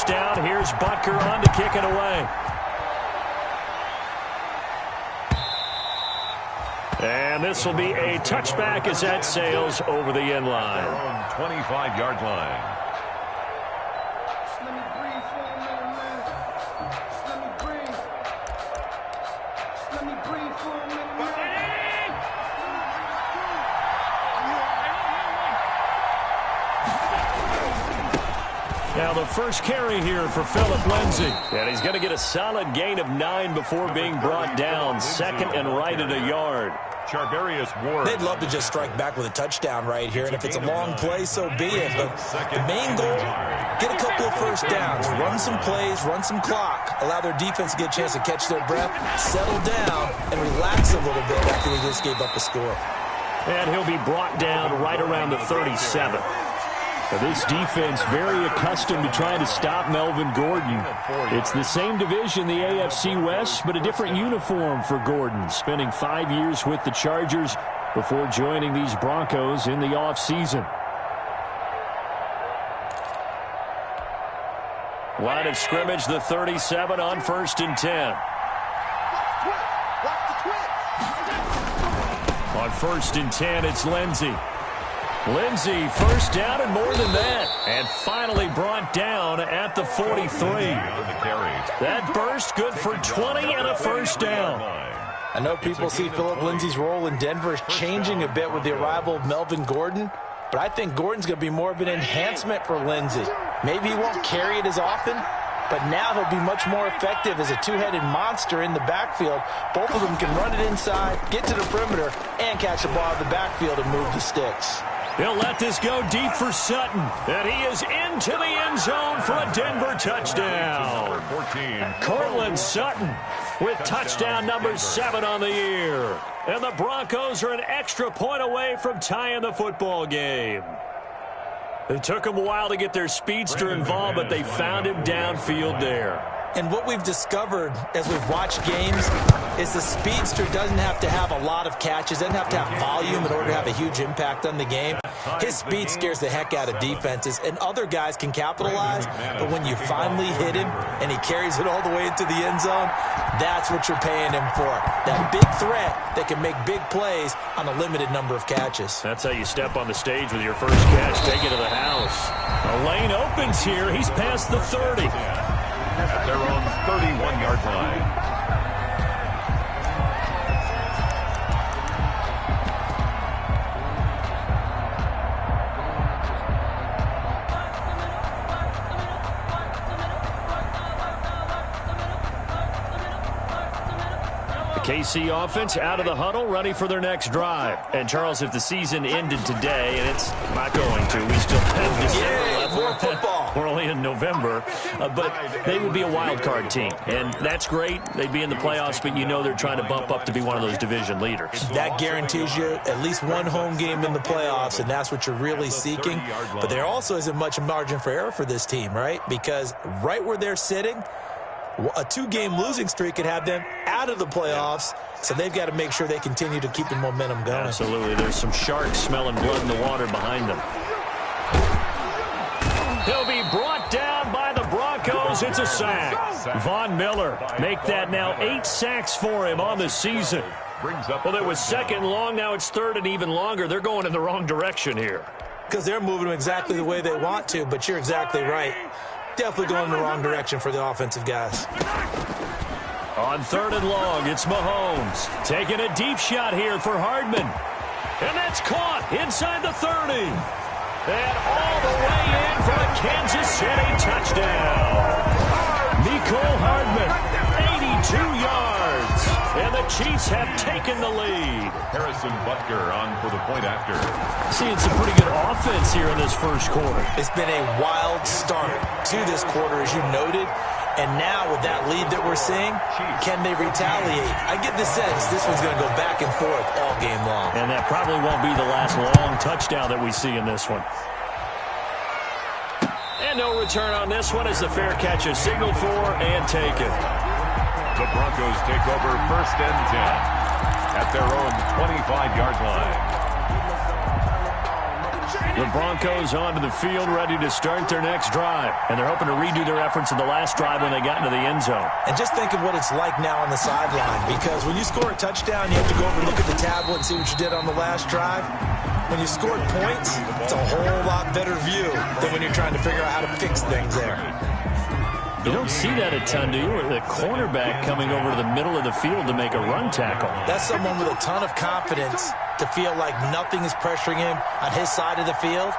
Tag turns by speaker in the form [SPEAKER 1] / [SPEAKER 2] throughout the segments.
[SPEAKER 1] touchdown. Here's Butker on to kick it away. And this will be a touchback as that sails over the end line.
[SPEAKER 2] 25-yard line.
[SPEAKER 1] Now the first carry here for Phillip Lindsay. And he's going to get a solid gain of 9 before being brought down. Second and right at a yard.
[SPEAKER 2] Charvarius Ward.
[SPEAKER 3] They'd love to just strike back with a touchdown right here, and if it's a long play, so be it. But the main goal, get a couple of first downs, run some plays, run some clock, allow their defense to get a chance to catch their breath, settle down, and relax a little bit after they just gave up a score.
[SPEAKER 1] And he'll be brought down right around the 37. This defense very accustomed to trying to stop Melvin Gordon. It's the same division, the AFC West, but a different uniform for Gordon, spending 5 years with the Chargers before joining these Broncos in the offseason. Line of scrimmage, the 37 on 1st and 10. On 1st and 10, it's Lindsay. Lindsay, first down and more than that. And finally brought down at the 43. That burst good for 20 and a first down.
[SPEAKER 3] I know people see Phillip Lindsay's role in Denver is changing a bit with the arrival of Melvin Gordon, but I think Gordon's going to be more of an enhancement for Lindsay. Maybe he won't carry it as often, but now he'll be much more effective as a two-headed monster in the backfield. Both of them can run it inside, get to the perimeter, and catch the ball in the backfield and move the sticks.
[SPEAKER 1] He'll let this go deep for Sutton. And he is into the end zone for a Denver touchdown. Courtland Sutton with touchdown number 7 on the year. And the Broncos are an extra point away from tying the football game. It took them a while to get their speedster involved, but they found him downfield there.
[SPEAKER 3] And what we've discovered as we've watched games is the speedster doesn't have to have a lot of catches, doesn't have to have volume in order to have a huge impact on the game. His speed scares the heck out of defenses, and other guys can capitalize, but when you finally hit him and he carries it all the way into the end zone, that's what you're paying him for. That big threat that can make big plays on a limited number of catches.
[SPEAKER 1] That's how you step on the stage with your first catch, take it to the house. A lane opens here. He's past the 30.
[SPEAKER 2] At their own 31-yard line.
[SPEAKER 1] KC offense out of the huddle, ready for their next drive. And, Charles, if the season ended today, and it's not going to, we still have December left.
[SPEAKER 3] More football.
[SPEAKER 1] We're only in November. But they would be a wild card team. And that's great. They'd be in the playoffs, but you know they're trying to bump up to be one of those division leaders.
[SPEAKER 3] That guarantees you at least one home game in the playoffs, and that's what you're really seeking. But there also isn't much margin for error for this team, right? Because right where they're sitting, a 2-game losing streak could have them out of the playoffs, so they've got to make sure they continue to keep the momentum going.
[SPEAKER 1] Absolutely. There's some sharks smelling blood in the water behind them. He'll be brought down by the Broncos. It's a sack. Von Miller make that now 8 sacks for him on the season. Well, it was second long. Now it's third and even longer. They're going in the wrong direction here.
[SPEAKER 3] Because they're moving them exactly the way they want to, but you're exactly right. Definitely going in the wrong direction for the offensive guys.
[SPEAKER 1] On third and long, it's Mahomes. Taking a deep shot here for Hardman. And that's caught inside the 30. And all the way in for a Kansas City touchdown. Mecole Hardman, 82 yards. And the Chiefs have taken the lead.
[SPEAKER 2] Harrison Butker on for the point after.
[SPEAKER 1] Seeing some pretty good offense here in this first quarter.
[SPEAKER 3] It's been a wild start to this quarter, as you noted. And now with that lead that we're seeing, can they retaliate? I get the sense this one's going to go back and forth all game long.
[SPEAKER 1] And that probably won't be the last long touchdown that we see in this one. And no return on this one as the fair catch is signaled for and taken.
[SPEAKER 2] The Broncos take over 1st and 10 at their own 25-yard line.
[SPEAKER 1] The Broncos onto the field, ready to start their next drive. And they're hoping to redo their efforts in the last drive when they got into the end zone.
[SPEAKER 3] And just think of what it's like now on the sideline, because when you score a touchdown, you have to go over and look at the tablet and see what you did on the last drive. When you scored points, it's a whole lot better view than when you're trying to figure out how to fix things there.
[SPEAKER 1] You don't see that a ton, do you? The cornerback coming over to the middle of the field to make a run tackle.
[SPEAKER 3] That's someone with a ton of confidence to feel like nothing is pressuring him on his side of the field.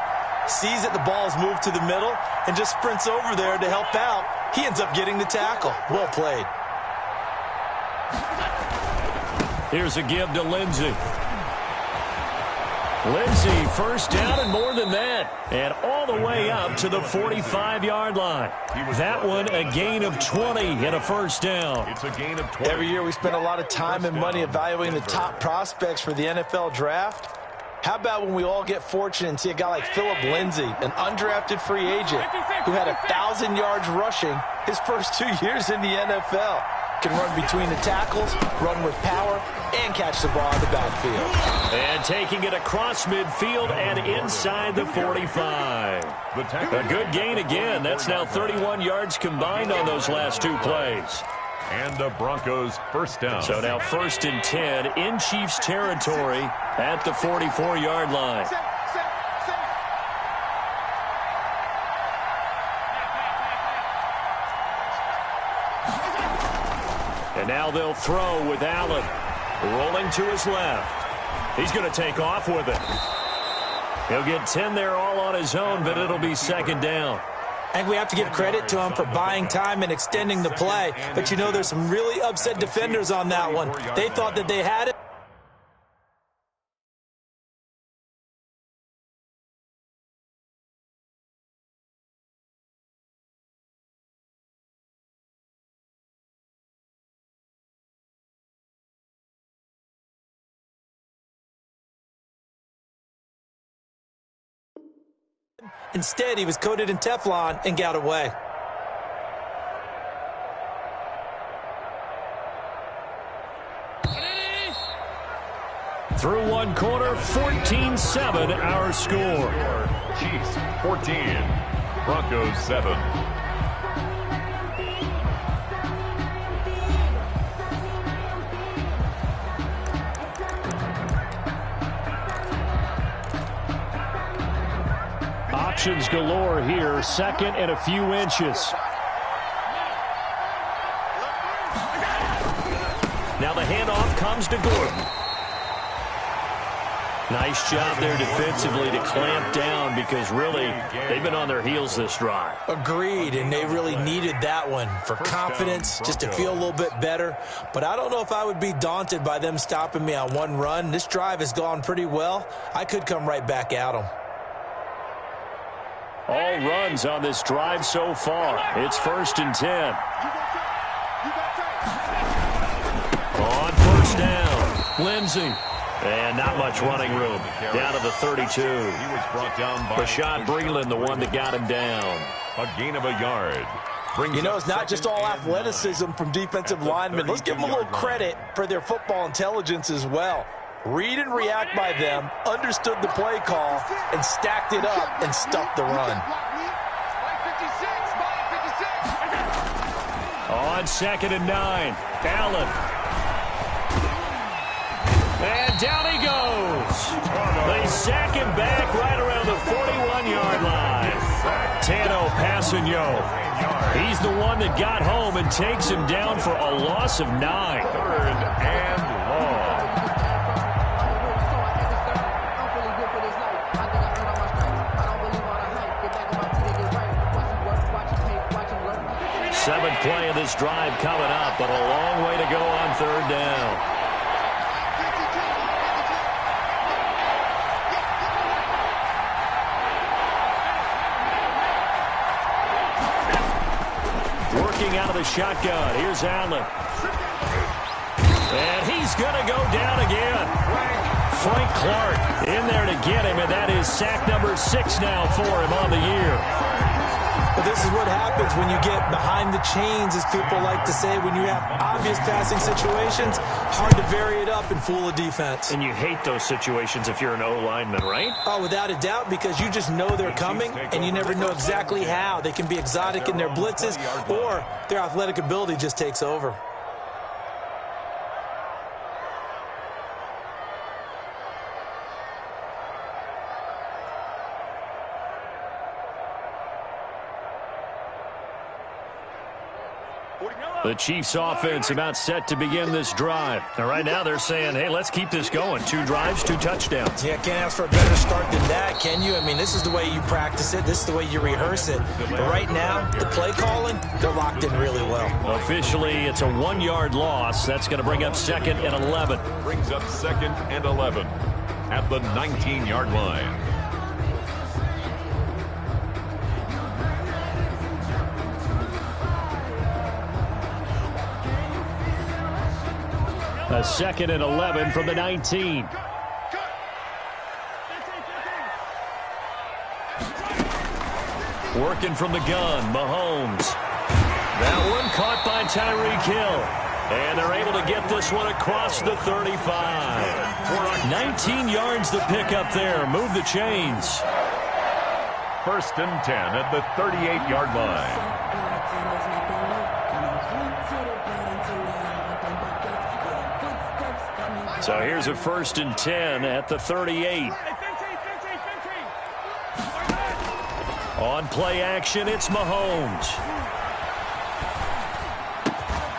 [SPEAKER 3] Sees that the ball's moved to the middle and just sprints over there to help out. He ends up getting the tackle. Well played.
[SPEAKER 1] Here's a give to Lindsey. Lindsey, first down and more than that. And all the way up to the 45-yard line. That one a gain of 20 and a first down.
[SPEAKER 2] It's a gain of 20.
[SPEAKER 3] Every year we spend a lot of time and money evaluating the top prospects for the NFL draft. How about when we all get fortunate and see a guy like Philip Lindsay, an undrafted free agent who had 1,000 yards rushing his first 2 years in the NFL. Can run between the tackles, run with power, and catch the ball in the backfield.
[SPEAKER 1] And taking it across midfield and inside the 45. A good gain again. That's now 31 yards combined on those last two plays.
[SPEAKER 2] And the Broncos first down.
[SPEAKER 1] So now 1st and 10 in Chiefs territory at the 44-yard line. And now they'll throw with Allen. Rolling to his left. He's going to take off with it. He'll get 10 there all on his own, but it'll be second down.
[SPEAKER 3] I think we have to give credit to him for buying time and extending the play. But, you know, there's some really upset defenders on that one. They thought that they had it. Instead, he was coated in Teflon and got away.
[SPEAKER 1] Through one quarter, 14-7 our score.
[SPEAKER 2] Chiefs 14, Broncos 7.
[SPEAKER 1] Options galore here, second and a few inches. Now the handoff comes to Gordon. Nice job there defensively to clamp down, because really they've been on their heels this drive.
[SPEAKER 3] Agreed, and they really needed that one for confidence, just to feel a little bit better. But I don't know if I would be daunted by them stopping me on one run. This drive has gone pretty well. I could come right back at them.
[SPEAKER 1] All runs on this drive so far. It's 1st and 10. On first down, Lindsey. And not much running room. Down to the 32.
[SPEAKER 2] He was brought down by
[SPEAKER 1] Bashaud Breeland, the one that got him down.
[SPEAKER 2] a gain of a yard.
[SPEAKER 3] You know, it's not just all athleticism from defensive linemen. Let's give them a little credit for their football intelligence as well. Read and react by them, understood the play call, and stacked it up and stuffed the run.
[SPEAKER 1] On 2nd and 9, Allen. And down he goes. They sack him back right around the 41-yard line. Tano Passanio. He's the one that got home and takes him down for a loss of 9.
[SPEAKER 2] 3rd and long.
[SPEAKER 1] Seventh play of this drive coming up, but a long way to go on 3rd down. Working out of the shotgun. Here's Allen. And he's going to go down again. Frank Clark in there to get him, and that is sack number 6 now for him on the year.
[SPEAKER 3] But this is what happens when you get behind the chains, as people like to say. When you have obvious passing situations, hard to vary it up and fool a defense.
[SPEAKER 1] And you hate those situations if you're an O-lineman, right?
[SPEAKER 3] Oh, without a doubt, because you just know they're coming, and you never know exactly how. They can be exotic in their blitzes, or their athletic ability just takes over.
[SPEAKER 1] The Chiefs offense about set to begin this drive. And right now they're saying, hey, let's keep this going. 2 drives, 2 touchdowns.
[SPEAKER 3] Yeah, can't ask for a better start than that, can you? I mean, this is the way you practice it. This is the way you rehearse it. But right now, the play calling, they're locked in really well.
[SPEAKER 1] Officially, it's a 1-yard loss. That's going to bring up 2nd and 11.
[SPEAKER 2] Brings up 2nd and 11 at the 19-yard line.
[SPEAKER 1] A 2nd and 11 from the 19. Working from the gun, Mahomes. That one caught by Tyreek Hill. And they're able to get this one across the 35. 19 yards to pick up there. Move the chains.
[SPEAKER 2] 1st and 10 at the 38-yard line.
[SPEAKER 1] So here's a 1st and 10 at the 38. On play action, it's Mahomes.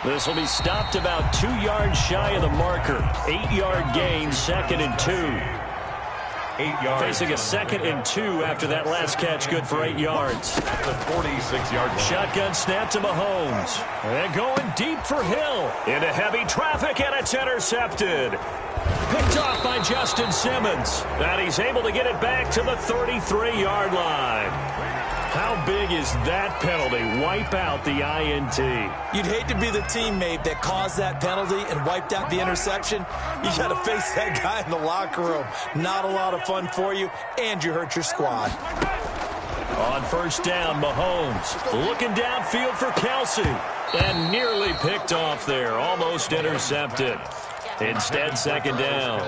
[SPEAKER 1] This will be stopped about 2 yards shy of the marker. 8-yard gain, 2nd and 2.
[SPEAKER 2] 8 yards.
[SPEAKER 1] Facing a 2nd and 2 after that last catch, good for 8 yards.
[SPEAKER 2] At the 46-yard line.
[SPEAKER 1] Shotgun snap to Mahomes. And going deep for Hill. Into heavy traffic, and it's intercepted. Picked off by Justin Simmons. And he's able to get it back to the 33-yard line. How big is that penalty? Wipe out the INT.
[SPEAKER 3] You'd hate to be the teammate that caused that penalty and wiped out the interception. You got to face that guy in the locker room. Not a lot of fun for you, and you hurt your squad.
[SPEAKER 1] On 1st down, Mahomes looking downfield for Kelsey. And nearly picked off there. Almost intercepted. Instead, 2nd down.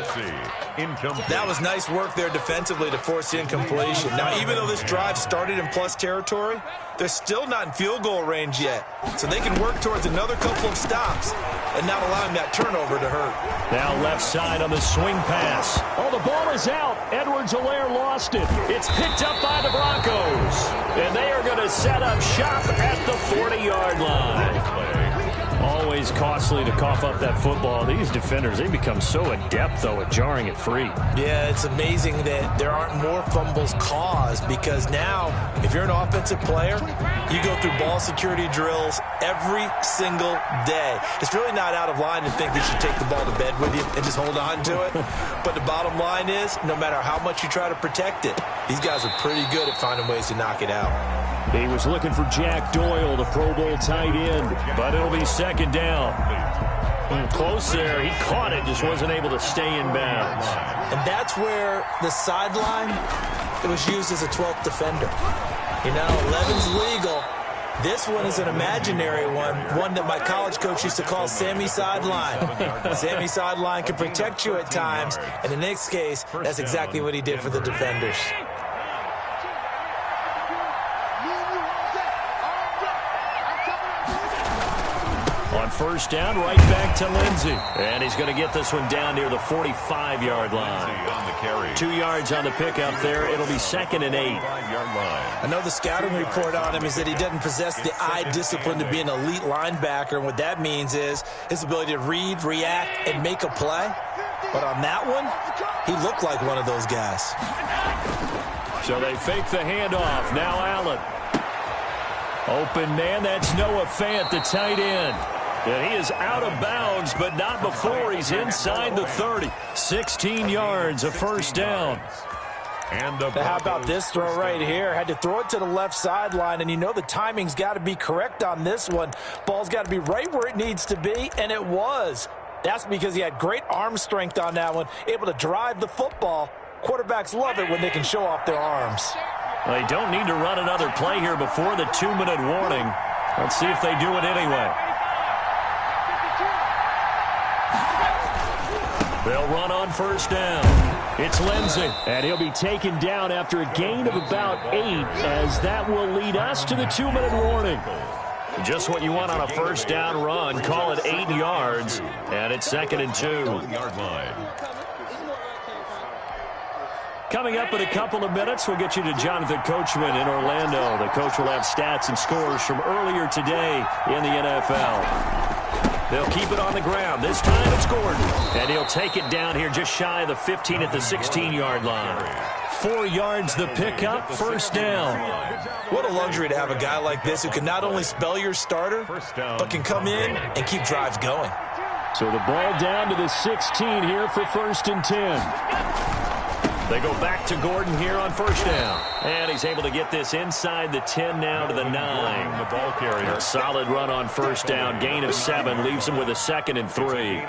[SPEAKER 3] That was nice work there defensively to force the incompletion. Now, even though this drive started in plus territory, they're still not in field goal range yet. So they can work towards another couple of stops and not allowing that turnover to hurt.
[SPEAKER 1] Now left side on the swing pass. Oh, the ball is out. Edwards-Helaire lost it. It's picked up by the Broncos. And they are going to set up shop at the 40-yard line. Always costly to cough up that football. These defenders, they become so adept, though, at jarring it free.
[SPEAKER 3] Yeah, it's amazing that there aren't more fumbles caused, because now, if you're an offensive player, you go through ball security drills every single day. It's really not out of line to think that you take the ball to bed with you and just hold on to it. But the bottom line is, no matter how much you try to protect it, these guys are pretty good at finding ways to knock it out.
[SPEAKER 1] He was looking for Jack Doyle, the Pro Bowl tight end, but it'll be 2nd down. Close there. He caught it, just wasn't able to stay in bounds.
[SPEAKER 3] And that's where the sideline, it was used as a 12th defender. You know, 11's legal. This one is an imaginary one that my college coach used to call Sammy Sideline. Sammy Sideline can protect you at times, and in this case, that's exactly what he did for the defenders.
[SPEAKER 1] On 1st down, right back to Lindsey. And he's going to get this one down near the 45-yard line.
[SPEAKER 2] On the carry.
[SPEAKER 1] 2 yards on the pickup there. It'll be 2nd and 8.
[SPEAKER 2] 5-yard line.
[SPEAKER 3] I know the scouting report on him is that he doesn't possess the eye discipline to be an elite linebacker. And what that means is his ability to read, react, and make a play. But on that one, he looked like one of those guys.
[SPEAKER 1] So they fake the handoff. Now Allen. Open man, that's Noah Fant, the tight end. And he is out of bounds, but not before he's inside the 30. 16 yards, a 1st down.
[SPEAKER 2] And
[SPEAKER 3] how about this throw right here? Had to throw it to the left sideline, and you know the timing's got to be correct on this one. Ball's got to be right where it needs to be, and it was. That's because he had great arm strength on that one, able to drive the football. Quarterbacks love it when they can show off their arms.
[SPEAKER 1] They don't need to run another play here before the 2-minute warning. Let's see if they do it anyway. They'll run on first down. It's Lindsey. And he'll be taken down after a gain of about 8, as that will lead us to the 2-minute warning. Just what you want on a first down run. Call it 8 yards, and it's 2nd and 2. Coming up in a couple of minutes, we'll get you to Jonathan Coachman in Orlando. The coach will have stats and scores from earlier today in the NFL. They'll keep it on the ground. This time it's Gordon. And he'll take it down here just shy of the 15 at the 16-yard line. 4 yards the pickup, first down.
[SPEAKER 3] What a luxury to have a guy like this who can not only spell your starter, but can come in and keep drives going.
[SPEAKER 1] So the ball down to the 16 here for 1st and 10. They go back to Gordon here on first down. And he's able to get this inside the 10 now to the 9.
[SPEAKER 2] The ball carrier.
[SPEAKER 1] A solid run on first down. Gain of 7 leaves him with a 2nd and 3.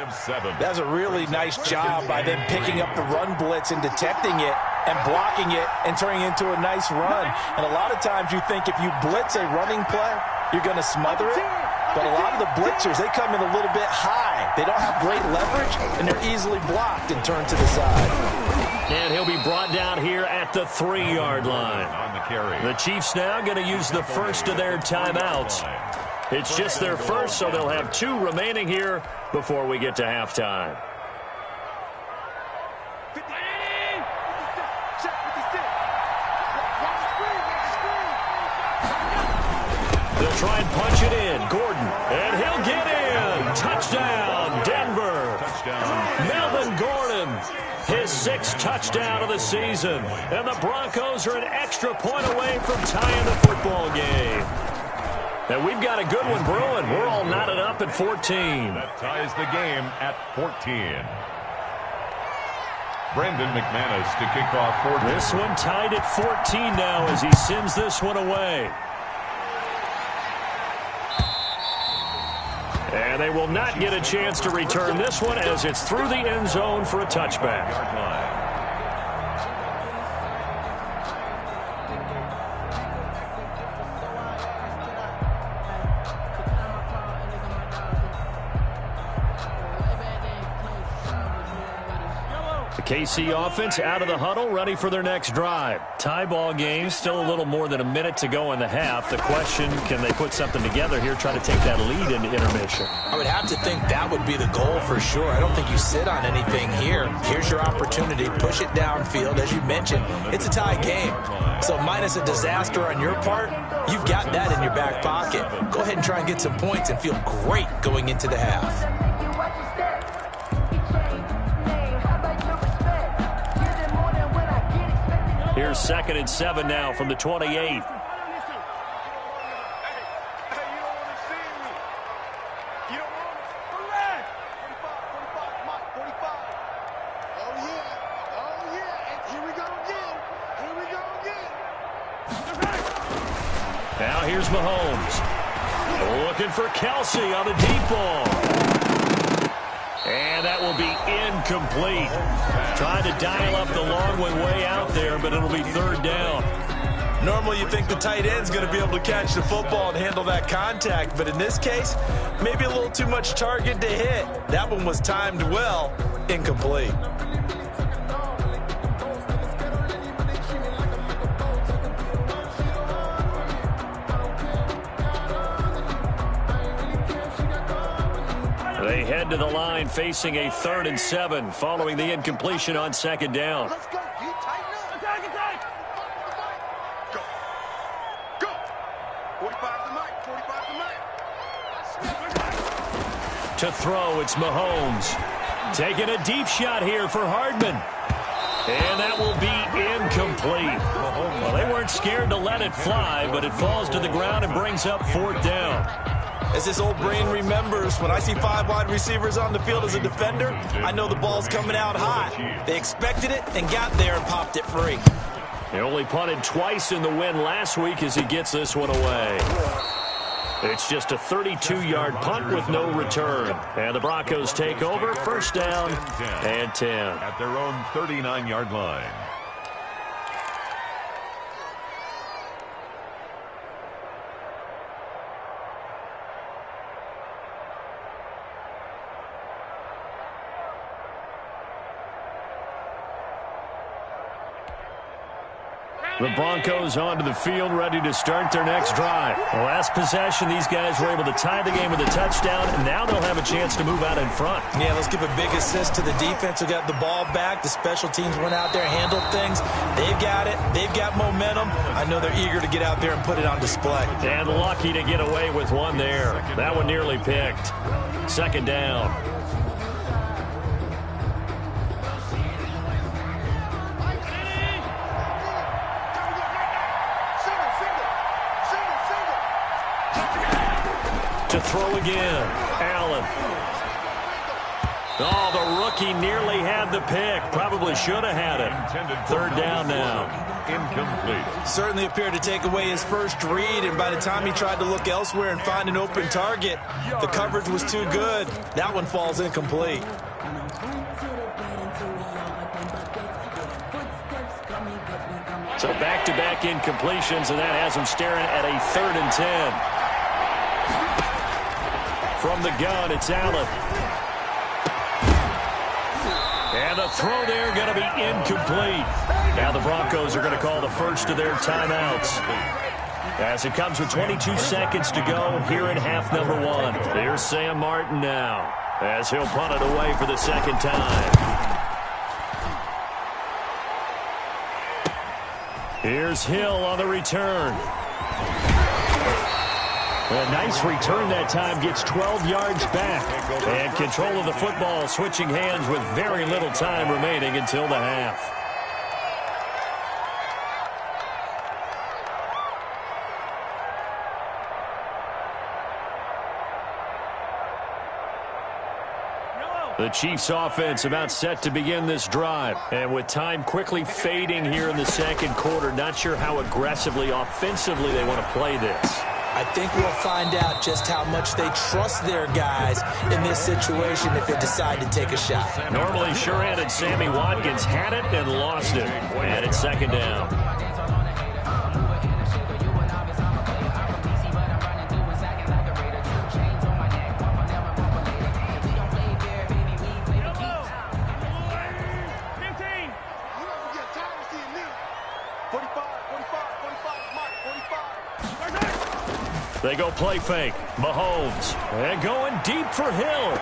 [SPEAKER 3] That's a really nice job by them picking up the run blitz and detecting it and blocking it and turning it into a nice run. And a lot of times you think if you blitz a running play, you're going to smother it. But a lot of the blitzers, they come in a little bit high. They don't have great leverage, and they're easily blocked and turned to the side.
[SPEAKER 1] And he'll be brought down here at the 3-yard line.
[SPEAKER 2] On the carry.
[SPEAKER 1] The Chiefs now going to use the first of their timeouts. It's just their first, so they'll have 2 remaining here before we get to halftime. They'll try and punch it in. Gordon, and he'll get in. Touchdown, Denver.
[SPEAKER 2] Touchdown.
[SPEAKER 1] Melvin Gordon, his 6th touchdown of the season. And the Broncos are an extra point away from tying the football game. And we've got a good one brewing. We're all knotted up at 14.
[SPEAKER 2] That ties the game at 14. Brendan McManus to kick off 14.
[SPEAKER 1] This one tied at 14 now as he sends this one away. And they will not get a chance to return this one as it's through the end zone for a touchback. The KC offense out of the huddle, ready for their next drive. Tie ball game, still a little more than a minute to go in the half. The question, can they put something together here, try to take that lead into intermission?
[SPEAKER 3] I would have to think that would be the goal for sure. I don't think you sit on anything here. Here's your opportunity. Push it downfield. As you mentioned, it's a tie game. So minus a disaster on your part, you've got that in your back pocket. Go ahead and try and get some points and feel great going into the half.
[SPEAKER 1] Here's 2nd and 7 now from the 28. Now here's Mahomes. Looking for Kelsey on the deep ball. And that will be incomplete. Trying to dial up the long one way out there, but it'll be 3rd down.
[SPEAKER 3] Normally you think the tight end's going to be able to catch the football and handle that contact, but in this case, maybe a little too much target to hit. That one was timed well, incomplete.
[SPEAKER 1] They head to the line facing a 3rd and 7 following the incompletion on 2nd down.
[SPEAKER 4] Let's go. You tighten up. Attack, attack. Go. Go. 45 to Mike. 45 to Mike.
[SPEAKER 1] To throw, it's Mahomes. Taking a deep shot here for Hardman. And that will be incomplete. Well, they weren't scared to let it fly, but it falls to the ground and brings up 4th down.
[SPEAKER 3] As this old brain remembers, when I see 5 wide receivers on the field as a defender, I know the ball's coming out hot. They expected it and got there and popped it free.
[SPEAKER 1] He only punted twice in the win last week as he gets this one away. It's just a 32-yard punt with no return. And the Broncos take over, 1st down and 10.
[SPEAKER 2] At their own 39-yard line.
[SPEAKER 1] The Broncos onto the field, ready to start their next drive. The last possession, these guys were able to tie the game with a touchdown, and now they'll have a chance to move out in front.
[SPEAKER 3] Yeah, let's give a big assist to the defense who got the ball back. The special teams went out there, handled things. They've got it. They've got momentum. I know they're eager to get out there and put it on display.
[SPEAKER 1] And lucky to get away with one there. That one nearly picked. Second down. To throw again, Allen. Oh, the rookie nearly had the pick. Probably should have had it. Third down now.
[SPEAKER 2] Incomplete.
[SPEAKER 3] Certainly appeared to take away his first read, and by the time he tried to look elsewhere and find an open target, the coverage was too good. That one falls incomplete.
[SPEAKER 1] So back-to-back incompletions, and that has him staring at a 3rd and 10. From the gun, it's Allen. And the throw there going to be incomplete. Now the Broncos are going to call the first of their timeouts. As it comes with 22 seconds to go here in half number 1. Here's Sam Martin now, as he'll punt it away for the second time. Here's Hill on the return. A nice return that time, gets 12 yards back. And control of the football, switching hands with very little time remaining until the half. The Chiefs offense about set to begin this drive. And with time quickly fading here in the second quarter, not sure how aggressively, offensively they want to play this.
[SPEAKER 3] I think we'll find out just how much they trust their guys in this situation if they decide to take a shot.
[SPEAKER 1] Normally sure-handed Sammy Watkins had it and lost it. And it's second down. They go play fake. Mahomes. And going deep for Hill.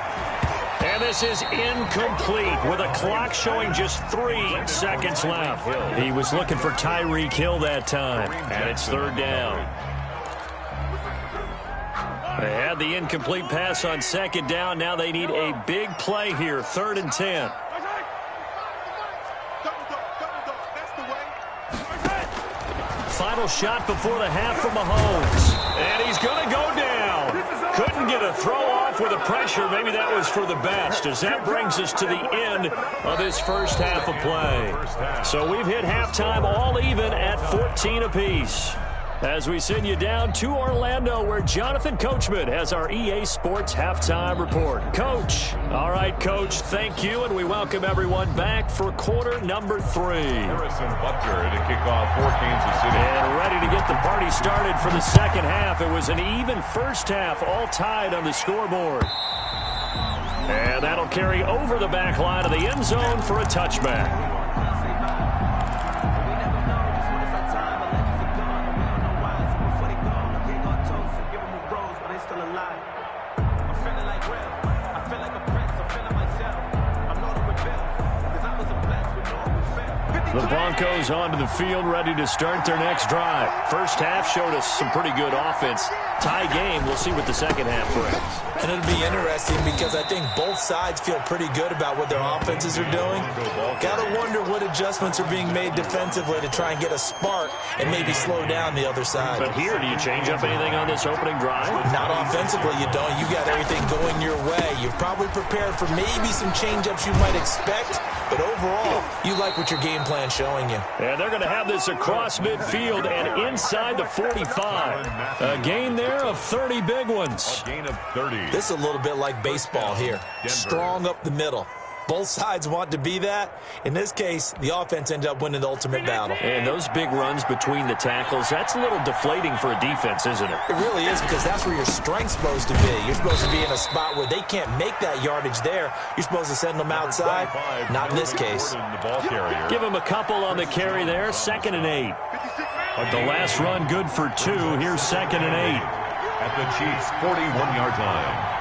[SPEAKER 1] And this is incomplete with a clock showing just 3 seconds left. He was looking for Tyreek Hill that time. And it's third down. They had the incomplete pass on second down. Now they need a big play here. 3rd and 10. Final shot before the half from Mahomes. And he's going to go down. Couldn't get a throw off with the pressure. Maybe that was for the best, as that brings us to the end of this first half of play. So we've hit halftime all even at 14 apiece. As we send you down to Orlando, where Jonathan Coachman has our EA Sports Halftime Report. Coach. All right, Coach, thank you, and we welcome everyone back for quarter number 3.
[SPEAKER 2] Harrison Butker to kick off for Kansas City.
[SPEAKER 1] And ready to get the party started for the second half. It was an even first half, all tied on the scoreboard. And that'll carry over the back line of the end zone for a touchback. The Broncos onto the field, ready to start their next drive. First half showed us some pretty good offense. Tie game. We'll see what the second half brings.
[SPEAKER 3] And it'll be interesting because I think both sides feel pretty good about what their offenses are doing. Got to wonder what adjustments are being made defensively to try and get a spark and maybe slow down the other side.
[SPEAKER 1] But here, do you change up anything on this opening drive?
[SPEAKER 3] Not offensively, you don't. You got everything going your way. You've probably prepared for maybe some change-ups you might expect, but overall, you like what your game plan's showing you.
[SPEAKER 1] And they're going to have this across midfield and inside the 45. A gain there of 30 big ones.
[SPEAKER 2] A gain of 30.
[SPEAKER 3] This is a little bit like baseball here. Strong up the middle. Both sides want to be that. In this case, the offense ended up winning the ultimate battle.
[SPEAKER 1] And those big runs between the tackles, that's a little deflating for a defense, isn't it?
[SPEAKER 3] It really is, because that's where your strength's supposed to be. You're supposed to be in a spot where they can't make that yardage there. You're supposed to send them outside. Not in this case.
[SPEAKER 1] Give them a couple on the carry there. 2nd and 8. But the last run good for 2. Here's 2nd and 8.
[SPEAKER 2] At the Chiefs' 41-yard line.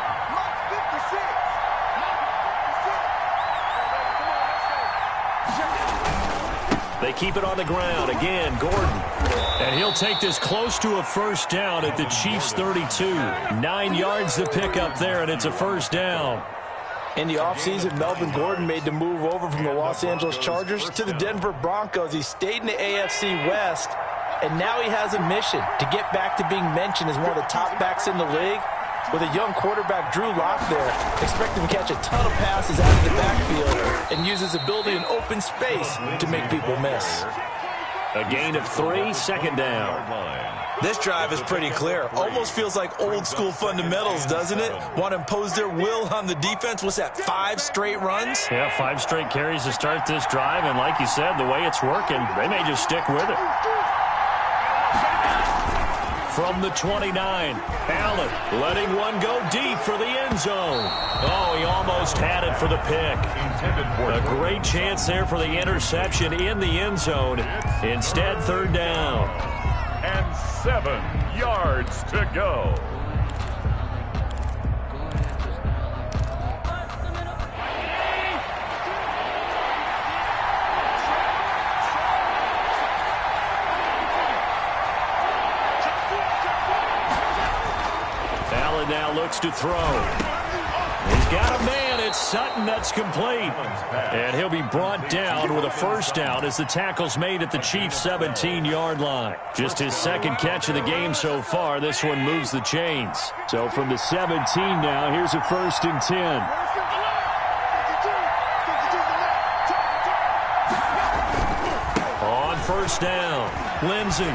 [SPEAKER 1] They keep it on the ground. Again, Gordon. And he'll take this close to a first down at the Chiefs' 32. 9 yards to pick up there, and it's a first down.
[SPEAKER 3] In the offseason, Melvin Gordon made the move over from the Los Angeles Chargers to the Denver Broncos. He stayed in the AFC West, and now he has a mission to get back to being mentioned as one of the top backs in the league. With a young quarterback, Drew Lock there, expect him to catch a ton of passes out of the backfield and use his ability in open space to make people miss.
[SPEAKER 1] A gain of 3, 2nd down.
[SPEAKER 3] This drive is pretty clear. Almost feels like old school fundamentals, doesn't it? Want to impose their will on the defense. What's that, 5 straight runs?
[SPEAKER 1] Yeah, 5 straight carries to start this drive, and like you said, the way it's working, they may just stick with it. From the 29, Allen letting one go deep for the end zone. Oh, he almost had it for the pick. A great chance there for the interception in the end zone. Instead, 3rd down.
[SPEAKER 2] And 7 yards to go.
[SPEAKER 1] Allen now looks to throw. He's got a man. It's Sutton that's complete. And he'll be brought down with a first down as the tackle's made at the Chiefs' 17-yard line. Just his 2nd catch of the game so far. This one moves the chains. So from the 17 now, here's a 1st and 10. On first down, Lindsey.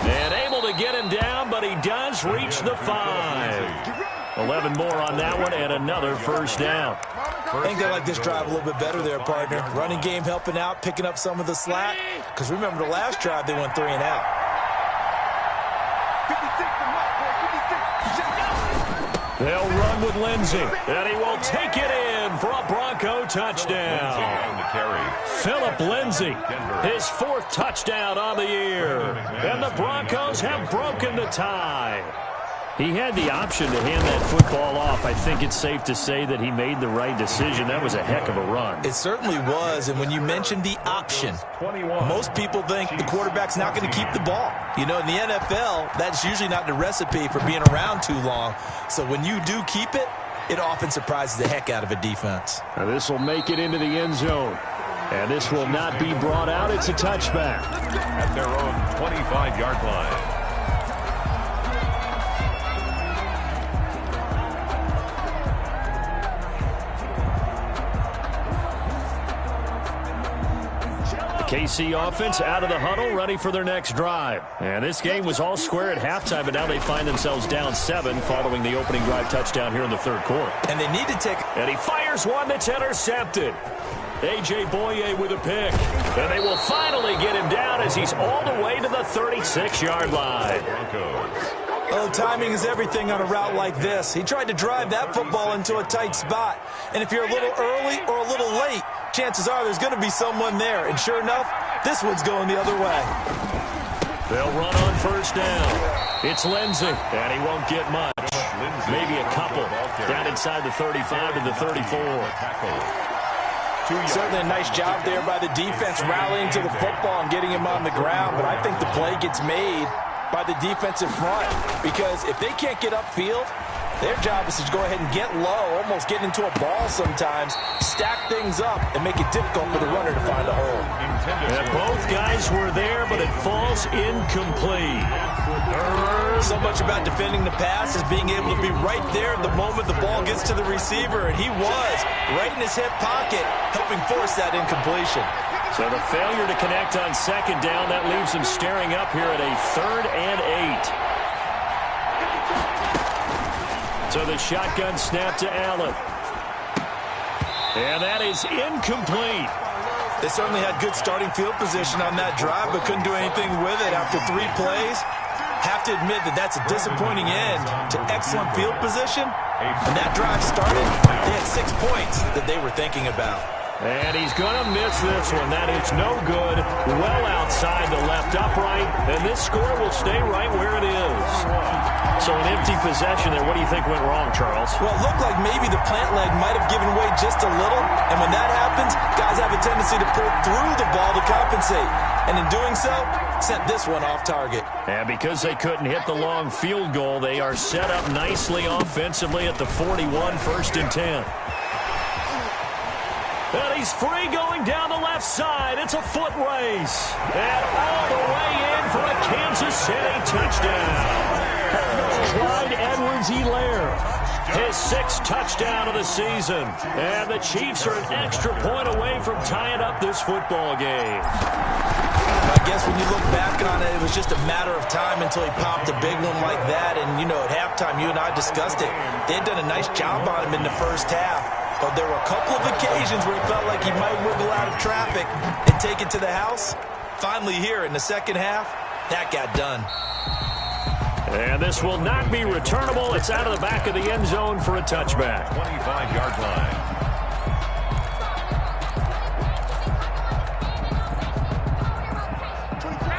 [SPEAKER 1] And able to get him down, but he does reach the 5. 11 more on that one, and another first down.
[SPEAKER 3] I think they like this drive a little bit better there, partner. Running game helping out, picking up some of the slack. Because remember the last drive, they went 3 and out.
[SPEAKER 1] They'll run with Lindsey, and he will take it in for a Bronco touchdown. Philip Lindsey, his 4th touchdown on the year. And the Broncos have broken the tie. He had the option to hand that football off. I think it's safe to say that he made the right decision. That was a heck of a run.
[SPEAKER 3] It certainly was, and when you mentioned the option, most people think the quarterback's not going to keep the ball. You know, in the NFL, that's usually not the recipe for being around too long. So when you do keep it, it often surprises the heck out of a defense.
[SPEAKER 1] Now this will make it into the end zone. And this will not be brought out. It's a touchback.
[SPEAKER 2] At their own 25-yard line.
[SPEAKER 1] KC offense out of the huddle, ready for their next drive. And this game was all square at halftime, but now they find themselves down 7 following the opening drive touchdown here in the 3rd quarter.
[SPEAKER 3] And they need to take...
[SPEAKER 1] And he fires one that's intercepted. A.J. Boye with a pick. And they will finally get him down as he's all the way to the 36-yard line.
[SPEAKER 3] Oh, timing is everything on a route like this. He tried to drive that football into a tight spot. And if you're a little early or a little late, chances are there's going to be someone there. And sure enough, this one's going the other way.
[SPEAKER 1] They'll run on first down. It's Lindsey, and he won't get much. Maybe a couple. Down inside the 35 to the 34.
[SPEAKER 3] Certainly a nice job there by the defense rallying to the football and getting him on the ground. But I think the play gets made by the defensive front, because if they can't get upfield, their job is to go ahead and get low, almost get into a ball sometimes, stack things up, and make it difficult for the runner to find a hole.
[SPEAKER 1] And both guys were there, but it falls incomplete.
[SPEAKER 3] So much about defending the pass is being able to be right there at the moment the ball gets to the receiver, and he was right in his hip pocket, helping force that incompletion.
[SPEAKER 1] So the failure to connect on second down, that leaves him staring up here at a 3rd and 8. So the shotgun snap to Allen. And that is incomplete.
[SPEAKER 3] They certainly had good starting field position on that drive, but couldn't do anything with it after 3 plays. Have to admit that that's a disappointing end to excellent field position. When that drive started, they had 6 points that they were thinking about.
[SPEAKER 1] And he's going to miss this one. That is no good. Well outside the left upright. And this score will stay right where it is. So an empty possession there. What do you think went wrong, Charles?
[SPEAKER 3] Well, it looked like maybe the plant leg might have given way just a little. And when that happens, guys have a tendency to pull through the ball to compensate. And in doing so, sent this one off target.
[SPEAKER 1] And because they couldn't hit the long field goal, they are set up nicely offensively at the 41, 1st and 10. And he's free going down the left side. It's a foot race. And all the way in for a Kansas City touchdown. Clyde Edwards-Helaire, his 6th touchdown of the season. And the Chiefs are an extra point away from tying up this football game.
[SPEAKER 3] I guess when you look back on it, it was just a matter of time until he popped a big one like that. And, you know, at halftime, you and I discussed it. They had done a nice job on him in the first half. But there were a couple of occasions where it felt like he might wiggle out of traffic and take it to the house. Finally here in the second half, that got done.
[SPEAKER 1] And this will not be returnable. It's out of the back of the end zone for a touchback.
[SPEAKER 2] 25-yard line.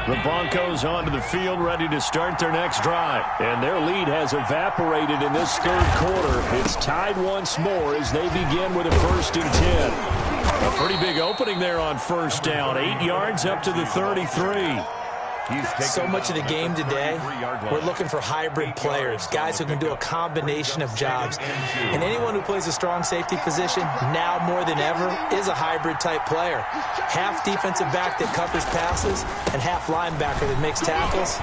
[SPEAKER 1] The Broncos onto the field, ready to start their next drive. And their lead has evaporated in this 3rd quarter. It's tied once more as they begin with a 1st and 10. A pretty big opening there on 1st down. 8 yards up to the 33.
[SPEAKER 3] So much of the game today, we're looking for hybrid players, guys who can do a combination of jobs. And anyone who plays a strong safety position, now more than ever, is a hybrid-type player. Half defensive back that covers passes and half linebacker that makes tackles.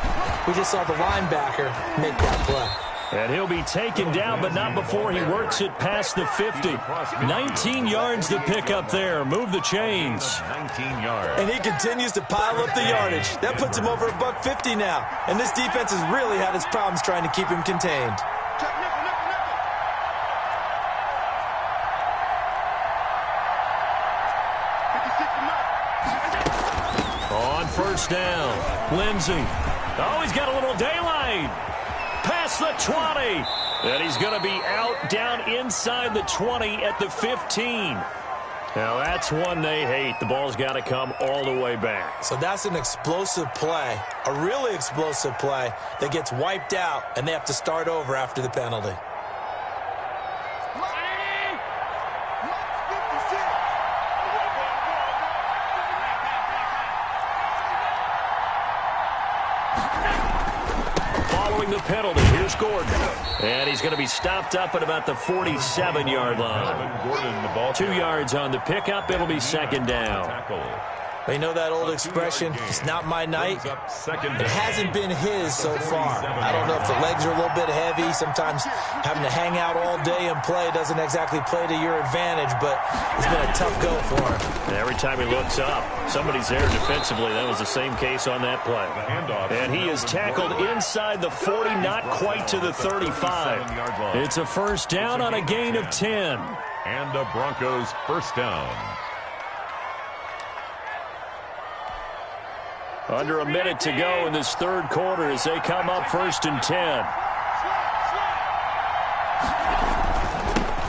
[SPEAKER 3] We just saw the linebacker make that play.
[SPEAKER 1] And he'll be taken down, but not before he works it past the 50. 19 yards to pick up there. Move the chains.
[SPEAKER 2] 19 yards.
[SPEAKER 3] And he continues to pile up the yardage. That puts him over $150 now. And this defense has really had its problems trying to keep him contained.
[SPEAKER 1] On 1st down, Lindsey. Oh, he's got a little daylight. Past the 20. And he's going to be out down inside the 20 at the 15. Now, that's one they hate. The ball's got to come all the way back.
[SPEAKER 3] So that's an explosive play, a really explosive play that gets wiped out, and they have to start over after the penalty.
[SPEAKER 1] Following the penalty, here's Gordon. And he's going to be stopped up at about the 47-yard line. 2 yards on the pickup. It'll be 2nd down.
[SPEAKER 3] They know that old expression, it's not my night. It hasn't been his so far. I don't know if the legs are a little bit heavy. Sometimes having to hang out all day and play doesn't exactly play to your advantage, but it's been a tough go for him.
[SPEAKER 1] And every time he looks up, somebody's there defensively. That was the same case on that play. And he is tackled inside the 40, not quite to the 35. It's a 1st down on a gain of 10.
[SPEAKER 2] And the Broncos 1st down.
[SPEAKER 1] Under a minute to go in this 3rd quarter as they come up 1st and 10.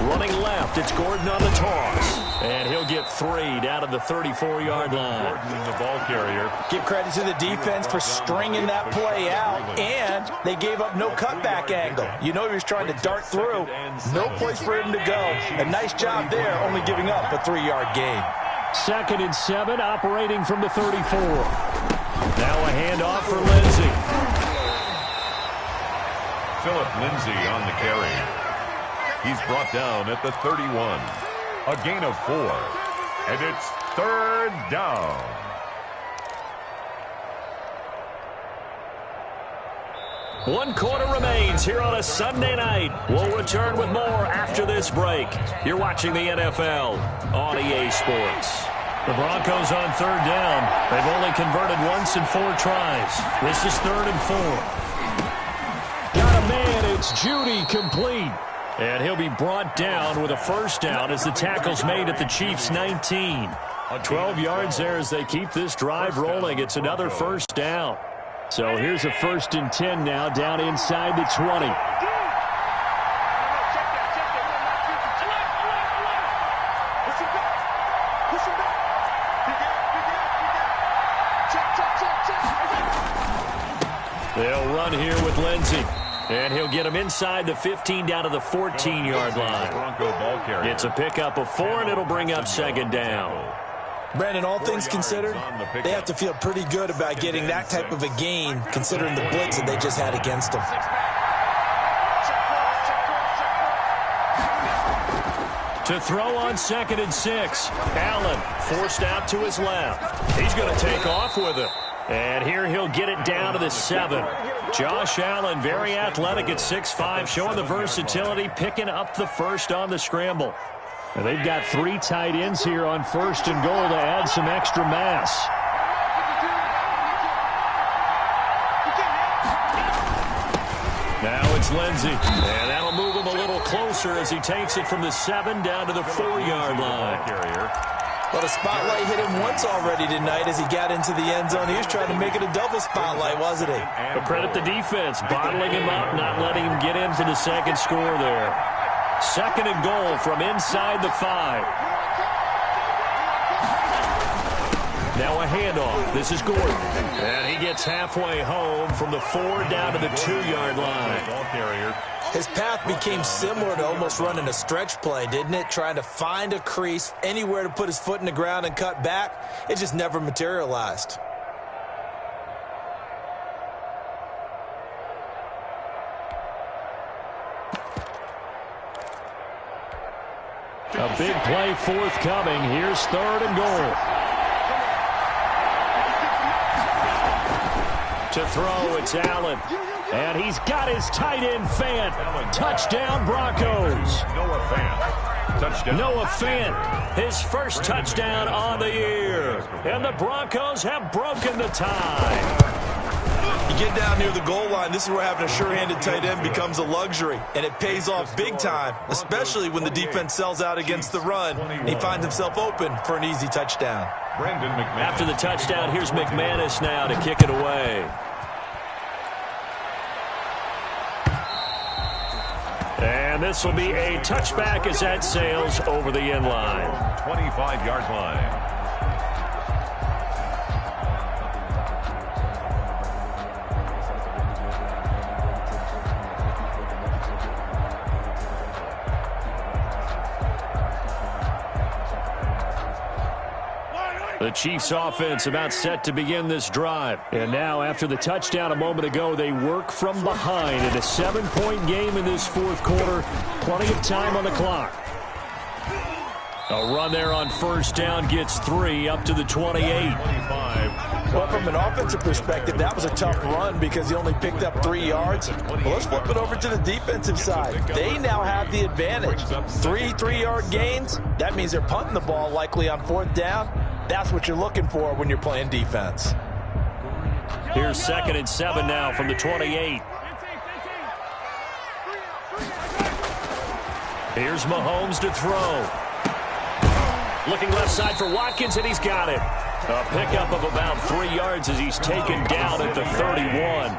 [SPEAKER 1] Running left, it's Gordon on the toss. And he'll get 3 down to the 34-yard line.
[SPEAKER 2] Gordon, the ball carrier.
[SPEAKER 3] Give credit to the defense for stringing that play out, and they gave up no cutback angle. You know he was trying to dart through. No place for him to go. A nice job there, only giving up a 3-yard gain.
[SPEAKER 1] 2nd and 7, operating from the 34. Now a handoff for Lindsey.
[SPEAKER 2] Philip Lindsey on the carry. He's brought down at the 31. A gain of 4. And it's 3rd down.
[SPEAKER 1] One quarter remains here on a Sunday night. We'll return with more after this break. You're watching the NFL on EA Sports. The Broncos on 3rd down. They've only converted once in 4 tries. This is 3rd and 4. Got a man. It's Judy complete. And he'll be brought down with a 1st down as the tackle's made at the Chiefs' 19. 12 yards there as they keep this drive rolling. It's another 1st down. So here's a 1st and 10 now down inside the 20. Lindsey. And he'll get him inside the 15 down to the 14-yard line. It's a pickup of 4, and it'll bring up second down.
[SPEAKER 3] Brandon, all things considered, they have to feel pretty good about getting that type of a gain, considering the blitz that they just had against them.
[SPEAKER 1] To throw on 2nd and 6. Allen forced out to his left. He's going to take off with it. And here he'll get it down to the 7. Josh Allen, very athletic at 6'5", showing the versatility, picking up the first on the scramble. And they've got 3 tight ends here on 1st and goal to add some extra mass. Now it's Lindsey, and that'll move him a little closer as he takes it from the 7 down to the 4-yard line.
[SPEAKER 3] Well, the spotlight hit him once already tonight as he got into the end zone. He was trying to make it a double spotlight, wasn't he?
[SPEAKER 1] But credit the defense, bottling him up, not letting him get in for the second score there. 2nd and goal from inside the 5. Now a handoff. This is Gordon. And he gets halfway home from the 4 down to the 2-yard line.
[SPEAKER 3] His path became similar to almost running a stretch play, didn't it? Trying to find a crease, anywhere to put his foot in the ground and cut back. It just never materialized.
[SPEAKER 1] A big play forthcoming. Here's 3rd and goal. To throw, it's Allen. And he's got his tight end, Fant. Touchdown, Broncos.
[SPEAKER 2] Noah Fant. Touchdown.
[SPEAKER 1] Noah Fant, his first touchdown on the year. And the Broncos have broken the tie.
[SPEAKER 3] You get down near the goal line, this is where having a sure-handed tight end becomes a luxury. And it pays off big time, especially when the defense sells out against the run. And he finds himself open for an easy touchdown.
[SPEAKER 1] After the touchdown, here's McManus now to kick it away. And this will be a touchback as that sails over the end line.
[SPEAKER 2] 25-yard line.
[SPEAKER 1] The Chiefs offense about set to begin this drive. And now after the touchdown a moment ago, they work from behind in a 7-point game in this 4th quarter. Plenty of time on the clock. A run there on 1st down gets 3 up to the 28.
[SPEAKER 3] Well, from an offensive perspective, that was a tough run because he only picked up 3 yards. Well, let's flip it over to the defensive side. They now have the advantage. 3 3-yard gains. That means they're punting the ball likely on 4th down. That's what you're looking for when you're playing defense.
[SPEAKER 1] Here's 2nd and 7 now from the 28. Here's Mahomes to throw. Looking left side for Watkins, and he's got it. A pickup of about 3 yards as he's taken down at the 31.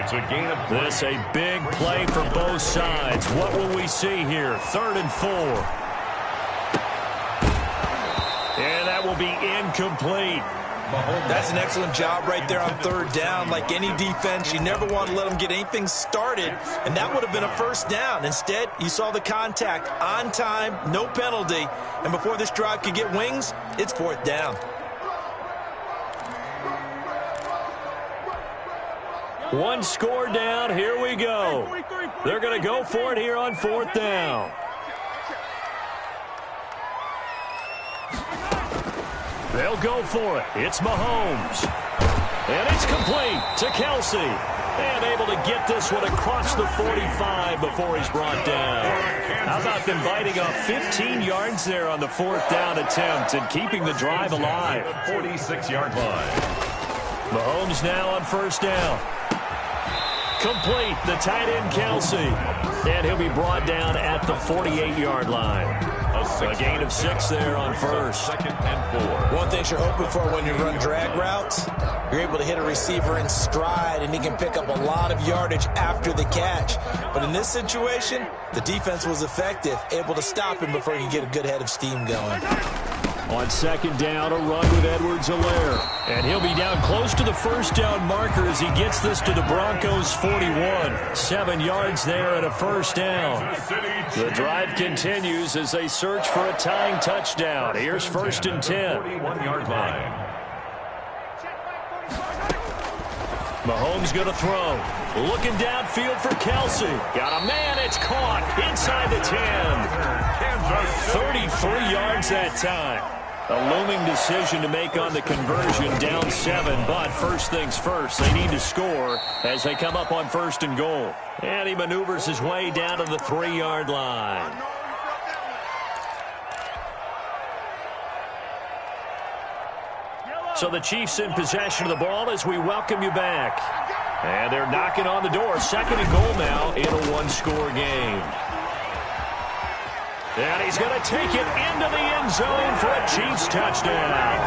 [SPEAKER 2] It's a gain of 3.
[SPEAKER 1] This a big play for both sides. What will we see here? 3rd and 4. And that will be incomplete.
[SPEAKER 3] That's an excellent job right there on 3rd down. Like any defense, you never want to let them get anything started, and that would have been a 1st down. Instead, you saw the contact on time, no penalty, and before this drive could get wings, it's 4th down.
[SPEAKER 1] One score down. Here we go. They're going to go for it here on 4th down. They'll go for it. It's Mahomes. And it's complete to Kelsey. And able to get this one across the 45 before he's brought down. How about them biting off 15 yards there on the 4th down attempt and keeping the drive alive?
[SPEAKER 2] 46-yard line.
[SPEAKER 1] Mahomes now on 1st down. Complete, the tight end Kelsey. And he'll be brought down at the 48-yard line. A gain of 6 there on 1st.
[SPEAKER 2] 2nd and 4.
[SPEAKER 3] One thing you're hoping for when you run drag routes, you're able to hit a receiver in stride, and he can pick up a lot of yardage after the catch. But in this situation, the defense was effective, able to stop him before he could get a good head of steam going.
[SPEAKER 1] On second down, a run with Edwards-Helaire. And he'll be down close to the first down marker as he gets this to the Broncos' 41. 7 yards there and a first down. The drive continues as they search for a tying touchdown. Here's first and 10.
[SPEAKER 2] 41-yard line.
[SPEAKER 1] Mahomes going to throw. Looking downfield for Kelsey. Got a man. It's caught inside the 10. 33 yards that time. A looming decision to make on the conversion, down 7. But first things first, they need to score as they come up on first and goal. And he maneuvers his way down to the 3-yard line. So the Chiefs in possession of the ball as we welcome you back. And they're knocking on the door. Second and goal now in a one-score game. And he's going to take it into the end zone for a Chiefs touchdown.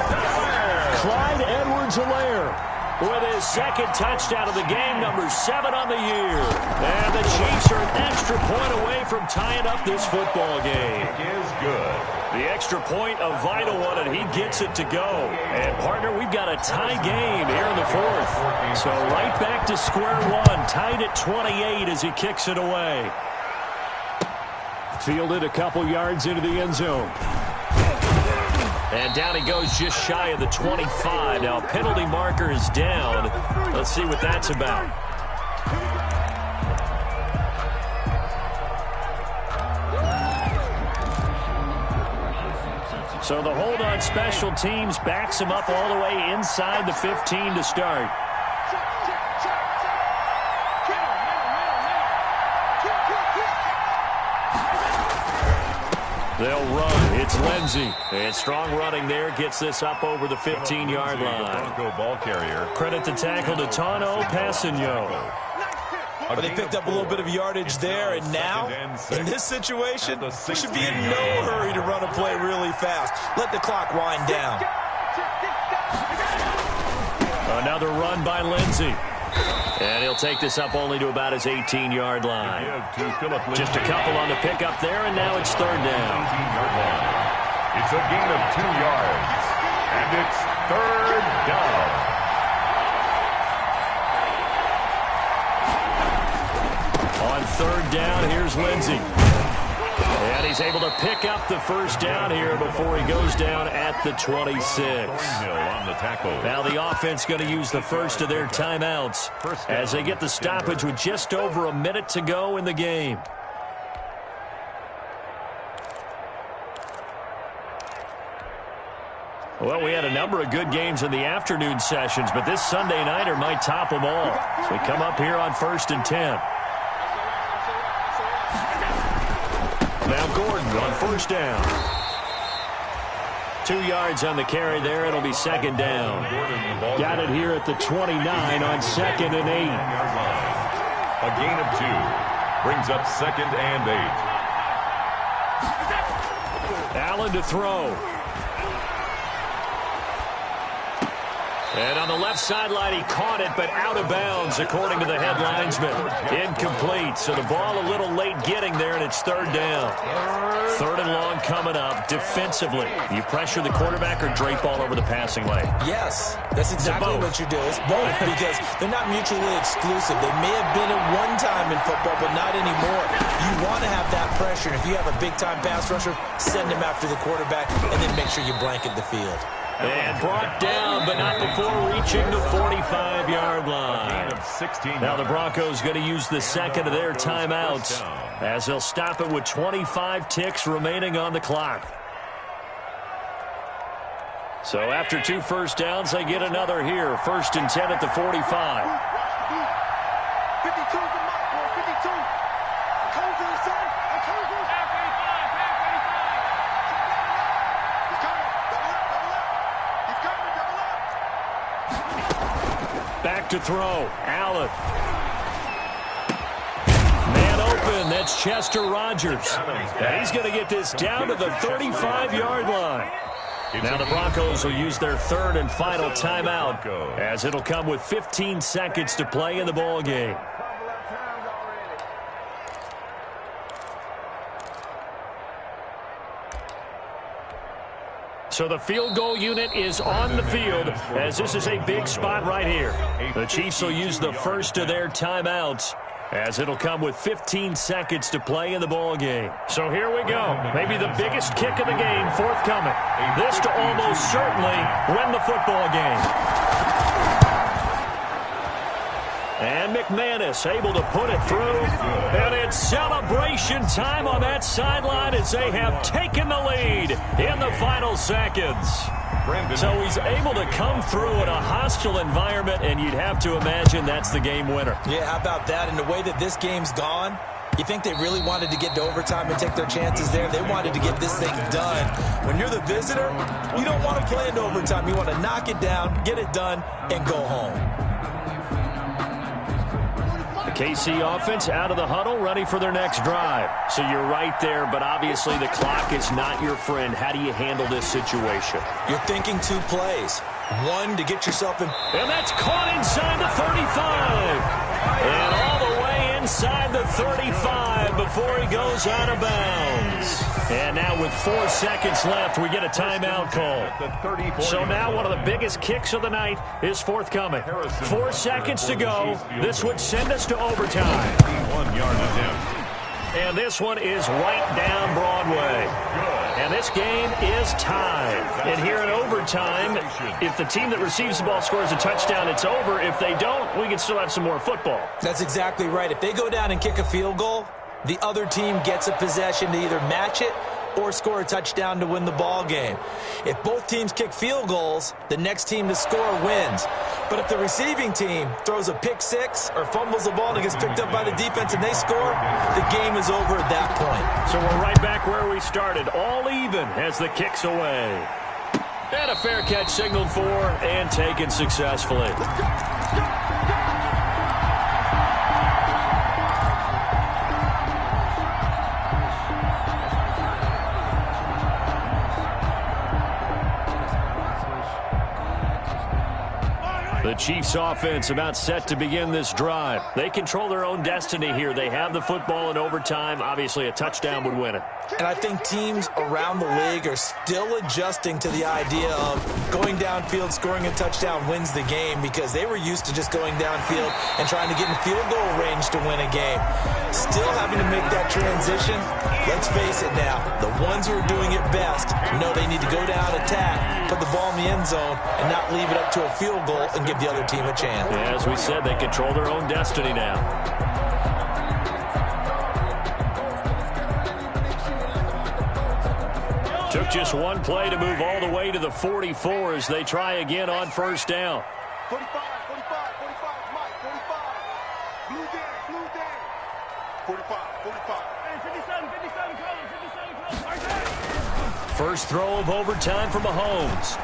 [SPEAKER 1] Clyde Edwards-Helaire with his second touchdown of the game, number 7 on the year. And the Chiefs are an extra point away from tying up this football game.
[SPEAKER 2] It is good.
[SPEAKER 1] The extra point, a vital one, and he gets it to go. And, partner, we've got a tie game here in the fourth. So right back to square one, tied at 28 as he kicks it away. Fielded a couple yards into the end zone. And down he goes just shy of the 25. Now, a penalty marker is down. Let's see what that's about. So the hold on special teams backs him up all the way inside the 15 to start. They'll run. It's Lindsey. And strong running there gets this up over the 15-yard line.
[SPEAKER 2] Bronco ball carrier.
[SPEAKER 1] Credit the tackle to Tano Passanio.
[SPEAKER 3] But they picked up a little bit of yardage there, and now, in this situation, they should be in no hurry to run a play really fast. Let the clock wind down.
[SPEAKER 1] Another run by Lindsey. And he'll take this up only to about his 18-yard line. Just a couple on the pickup there, and now it's third down.
[SPEAKER 2] It's a gain of 2 yards, and it's third down.
[SPEAKER 1] On third down, here's Lindsey. And he's able to pick up the first down here before he goes down at the 26.
[SPEAKER 2] On the tackle.
[SPEAKER 1] Now the offense going to use the first of their timeouts as they get the stoppage with just over a minute to go in the game. Well, we had a number of good games in the afternoon sessions, but this Sunday nighter might top them all. So we come up here on first and 10. Now Gordon on first down. 2 yards on the carry there. It'll be second down. Got it here at the 29 on second and 8.
[SPEAKER 2] A gain of 2. Brings up second and 8.
[SPEAKER 1] Allen to throw. And on the left sideline, he caught it, but out of bounds, according to the head linesman. Incomplete, so the ball a little late getting there, and it's third down. Third and long coming up. Defensively, you pressure the quarterback or drape all over the passing lane?
[SPEAKER 3] Yes, that's exactly what you do. It's both because they're not mutually exclusive. They may have been at one time in football, but not anymore. You want to have that pressure, and if you have a big-time pass rusher, send him after the quarterback, and then make sure you blanket the field.
[SPEAKER 1] And brought down, but not before reaching the 45-yard line. Now the Broncos going to use the second of their timeouts as they'll stop it with 25 ticks remaining on the clock. So after 2 first downs, they get another here. First and 10 at the 45.
[SPEAKER 4] 52 is the mark, boy. 52. Cozy inside. Cozy. He's coming. Double up, double up. He's coming, double up.
[SPEAKER 1] Back to throw. Allen. Man open. That's Chester Rogers. And he's going to get this down to the 35-yard line. Now the Broncos will use their third and final timeout as it'll come with 15 seconds to play in the ball game. So the field goal unit is on the field as this is a big spot right here. The Chiefs will use the first of their timeouts as it'll come with 15 seconds to play in the ball game. So here we go. Maybe the biggest kick of the game forthcoming. This to almost certainly win the football game. And McManus able to put it through. And it's celebration time on that sideline as they have taken the lead in the final seconds. So he's able to come through in a hostile environment, and you'd have to imagine that's the game winner.
[SPEAKER 3] Yeah, how about that? And the way that this game's gone, you think they really wanted to get to overtime and take their chances there? They wanted to get this thing done. When you're the visitor, you don't want to play into overtime. You want to knock it down, get it done, and go home.
[SPEAKER 1] The KC offense out of the huddle, ready for their next drive. So you're right there, but obviously the clock is not your friend. How do you handle this situation?
[SPEAKER 3] You're thinking 2 plays. One, to get yourself in.
[SPEAKER 1] And that's caught inside the 35. And all the way inside the 35 before he goes out of bounds. And now with 4 seconds left, we get a timeout call. So now one of the biggest kicks of the night is forthcoming. 4 seconds to go. This would send us to overtime.
[SPEAKER 2] 1-yard attempt.
[SPEAKER 1] And this one is right down Broadway. And this game is tied. And here in overtime, if the team that receives the ball scores a touchdown, it's over. If they don't, we can still have some more football.
[SPEAKER 3] That's exactly right. If they go down and kick a field goal, the other team gets a possession to either match it or score a touchdown to win the ball game. If both teams kick field goals, the next team to score wins. But if the receiving team throws a pick six or fumbles the ball and it gets picked up by the defense and they score, the game is over at that point.
[SPEAKER 1] So we're right back where we started, all even as the kick's away. And a fair catch signaled for and taken successfully. The Chiefs offense about set to begin this drive. They control their own destiny here. They have the football in overtime. Obviously, a touchdown would win it.
[SPEAKER 3] And I think teams around the league are still adjusting to the idea of going downfield, scoring a touchdown wins the game, because they were used to just going downfield and trying to get in field goal range to win a game. Still having to make that transition. Let's face it now, the ones who are doing it best know they need to go down, attack, put the ball in the end zone, and not leave it up to a field goal and give the other team a chance.
[SPEAKER 1] Yeah, as we said, they control their own destiny now. Took just one play to move all the way to the 44 as they try again on first down.
[SPEAKER 4] 45, 45, 45, Mike, 45. Blue down. 45, 45. Hey, 57, close.
[SPEAKER 1] First throw of overtime for Mahomes.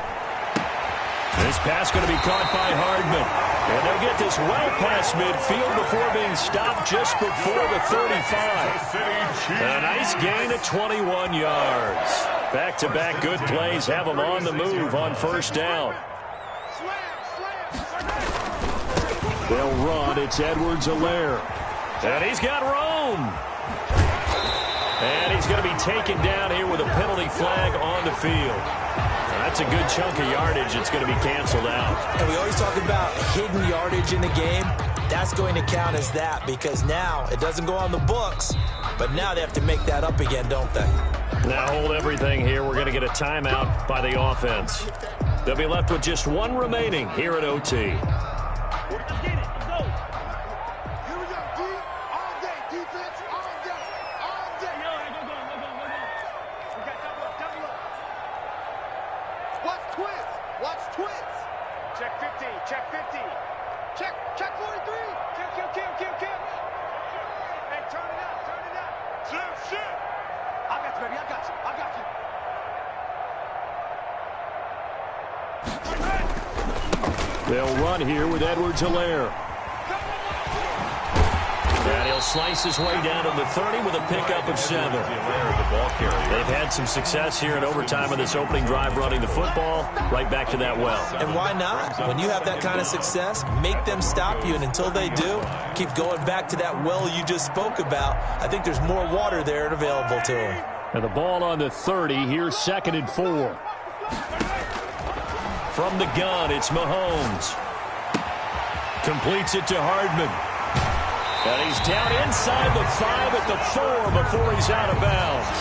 [SPEAKER 1] This pass going to be caught by Hardman. And they'll get this well past midfield before being stopped just before the 35. A nice gain of 21 yards. Back-to-back good plays have them on the move on first down. They'll run. It's Edwards-Helaire. And he's got room. And he's going to be taken down here with a penalty flag on the field. That's a good chunk of yardage. It's going to be canceled out.
[SPEAKER 3] And we always talk about hidden yardage in the game. That's going to count as that, because now it doesn't go on the books, but now they have to make that up again, don't they?
[SPEAKER 1] Now hold everything here. We're going to get a timeout by the offense. They'll be left with just one remaining here at OT. They'll run here with Edwards-Helaire. And he'll slice his way down to the 30 with a pickup of 7. They've had some success here in overtime of this opening drive running the football. Right back to that well.
[SPEAKER 3] And why not? When you have that kind of success, make them stop you. And until they do, keep going back to that well you just spoke about. I think there's more water there available to them.
[SPEAKER 1] And the ball on the 30. Here's 2nd and 4. From the gun, it's Mahomes. Completes it to Hardman. And he's down inside the 5 at the 4 before he's out of bounds.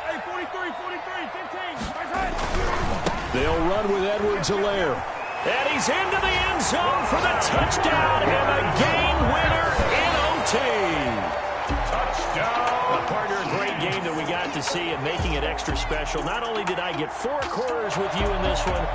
[SPEAKER 4] Hey, 43, 15.
[SPEAKER 1] They'll run with Edwards-Helaire. And he's into the end zone for the touchdown and a game winner in OT.
[SPEAKER 2] Touchdown.
[SPEAKER 1] Partner, a great game that we got to see and making it extra special. Not only did I get 4 quarters with you in this one,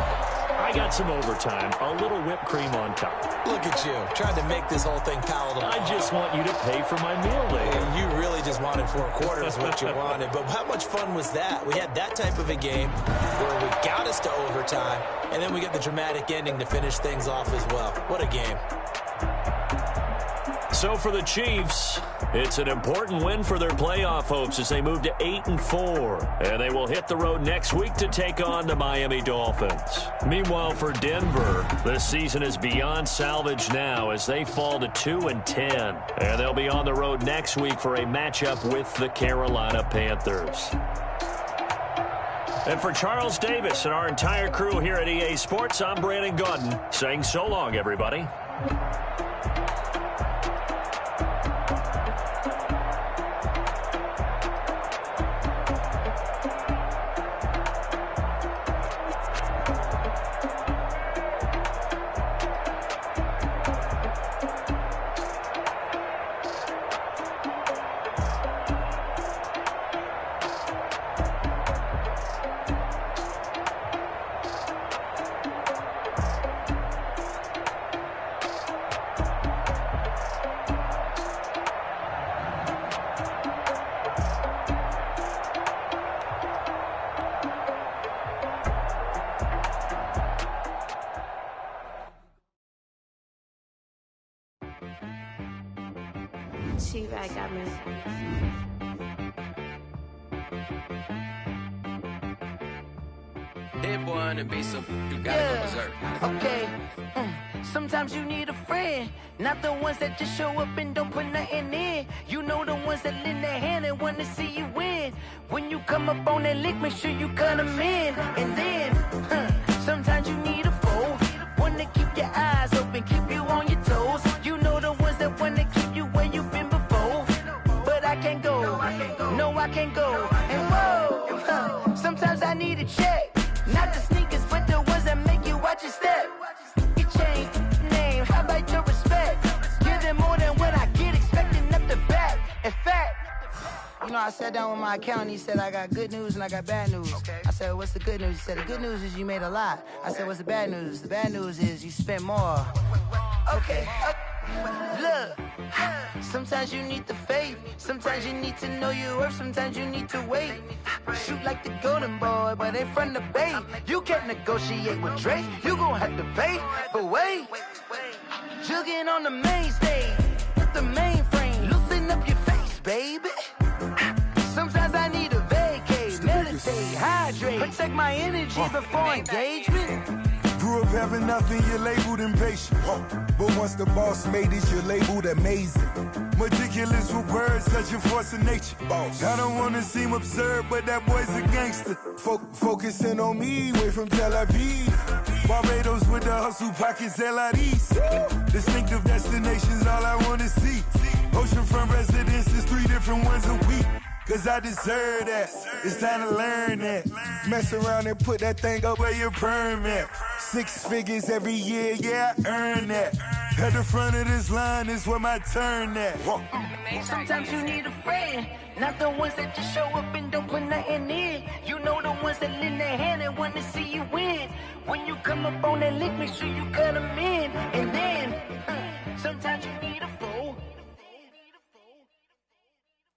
[SPEAKER 1] I got some overtime, a little whipped cream on top.
[SPEAKER 3] Look at you, trying to make this whole thing palatable.
[SPEAKER 1] I just want you to pay for my meal later.
[SPEAKER 3] You really just wanted 4 quarters, what you wanted. But how much fun was that? We had that type of a game where we got us to overtime, and then we get the dramatic ending to finish things off as well. What a game.
[SPEAKER 1] So for the Chiefs, it's an important win for their playoff hopes as they move to 8-4. And they will hit the road next week to take on the Miami Dolphins. Meanwhile, for Denver, this season is beyond salvage now as they fall to 2-10. And they'll be on the road next week for a matchup with the Carolina Panthers. And for Charles Davis and our entire crew here at EA Sports, I'm Brandon Gaudin saying so long, everybody.
[SPEAKER 5] T-Rag got me.
[SPEAKER 6] Dead boy on the beat, so you gotta go berserk.
[SPEAKER 7] Okay. Sometimes you need a friend, not the ones that just show up and don't put nothing in. You know the ones that lend their hand and want to see you win. When you come up on that lick, make sure you cut them in. And then, sometimes you need a foe, one to keep your eyes open, keep you on your toes. You know the ones that want to keep you where you've been before. But I can't go, no I can't go. And whoa, sometimes I need a check. Not the sneakers, but the ones that make you watch your step. You change name, how about your respect? Give them more than what I get, expecting up the back. In fact, you know, I sat down with my accountant, he said I got good news and I got bad news. I said, what's the good news? He said, the good news is you made a lot. I said, what's the bad news? The bad news is you spent more. Okay. Look, sometimes you need the faith, sometimes you need to know your worth, sometimes you need to wait. Shoot like the golden boy, but in front of the bay. You can't negotiate with Drake, you gon' have to pay. But wait, jugging on the main stage, with the mainframe, loosen up your face, baby. Sometimes I need a vacate, meditate, hydrate, protect my energy before engagement.
[SPEAKER 8] Grew up having nothing, you're labeled impatient. But once the boss made it, you're labeled amazing. Meticulous with words, such a force of nature. I don't wanna seem absurd, but that boy's a gangster. Focusing on me, way from Tel Aviv. Barbados with the hustle pockets, LIDs. Distinctive destinations, all I wanna see. Oceanfront residences, 3 different ones a week. Cause I deserve that, it's time to learn that. Mess around and put that thing up where your perm at. 6 figures every year, yeah, I earn that. At the front of this line is where my turn at.
[SPEAKER 7] Sometimes you need a friend, not the ones that just show up and don't put nothing in. You know the ones that lend their hand and want to see you win. When you come up on that lick, make sure you cut them in. And then, sometimes you need a fool.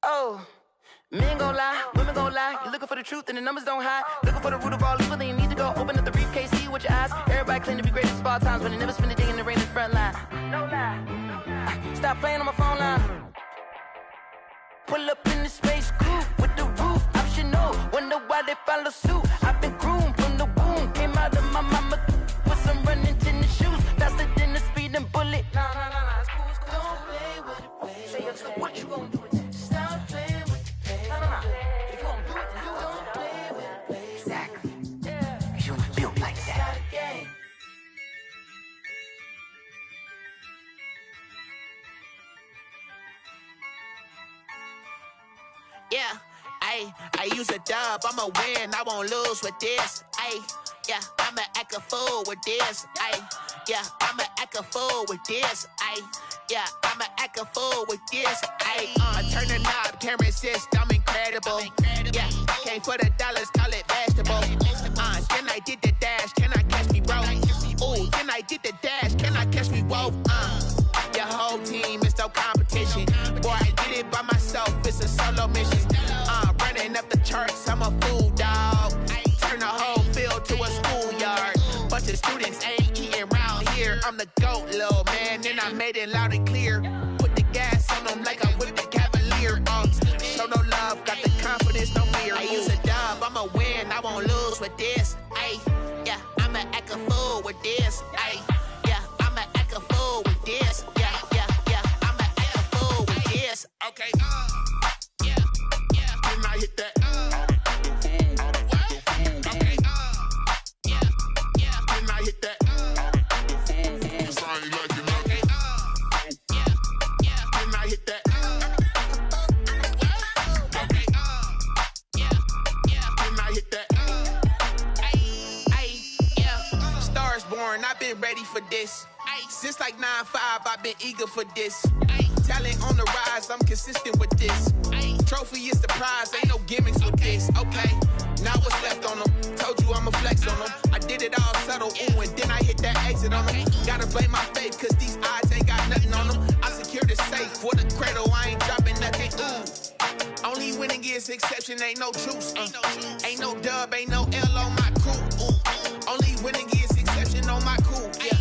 [SPEAKER 7] Oh. Men gon' lie, women gon' lie. You're looking for the truth and the numbers don't hide. Looking for the root of all evil, then you need to go open up the briefcase, see with your eyes. Everybody claim to be great at small times, but they never spend a day in the rain in the front line. No lie. Stop playing on my phone line. Pull up in the space coupe with the roof optional. Wonder why they follow suit. I've been groomed from the womb. Came out of my mama with some running tennis shoes.
[SPEAKER 5] Ayy, I use a dub, I'ma win, I won't lose with this. Ayy, yeah, I'ma act a fool with this. Ayy, yeah, I'ma act a fool with this. Ayy, yeah, I'ma act a fool with this. Ayy, I turn the knob, camera assist, I'm incredible. Yeah, came for the dollars, call it vegetable. Then I did the dash, can I catch me, bro? Ooh, then I did the dash, can I catch me, whoa? Your whole team is no competition. Boy, I did it by myself, it's a solo mission. Running up the charts, I'm a fool, dog. Turn the whole field to a schoolyard. Bunch of students ain't eating round here. I'm the GOAT, little man, and I made it loud and clear. Put the gas on them like I'm with the Cavalier. Show no love, got the confidence, no fear. I use a dub, I'ma win, I won't lose with this. Ayy, yeah, I'ma act a fool with this. Ayy, yeah, I'ma act a fool with this. Yeah, yeah, yeah, I'ma act a fool with this. Okay, yeah, yeah, can I hit that? Okay, yeah, yeah, can I hit that? Cause I ain't like it, okay, yeah, yeah, can I hit that? Okay, yeah, yeah, can I hit that? Yeah, Stars born, I've been ready for this. Since like 9-5, I've been eager for this. Talent on the rise, I'm consistent with this. Trophy is the prize, ain't no gimmicks with this. Okay, now what's left on them? Told you I'ma flex on them. I did it all subtle, ooh, and then I hit that exit on them. Gotta blame my faith, cause these odds ain't got nothing on them. I secured the safe for the cradle, I ain't dropping nothing, ooh. Only winning is exception, ain't no truce. Ain't no dub, ain't no L on my crew. Only winning is exception on my crew. Yeah,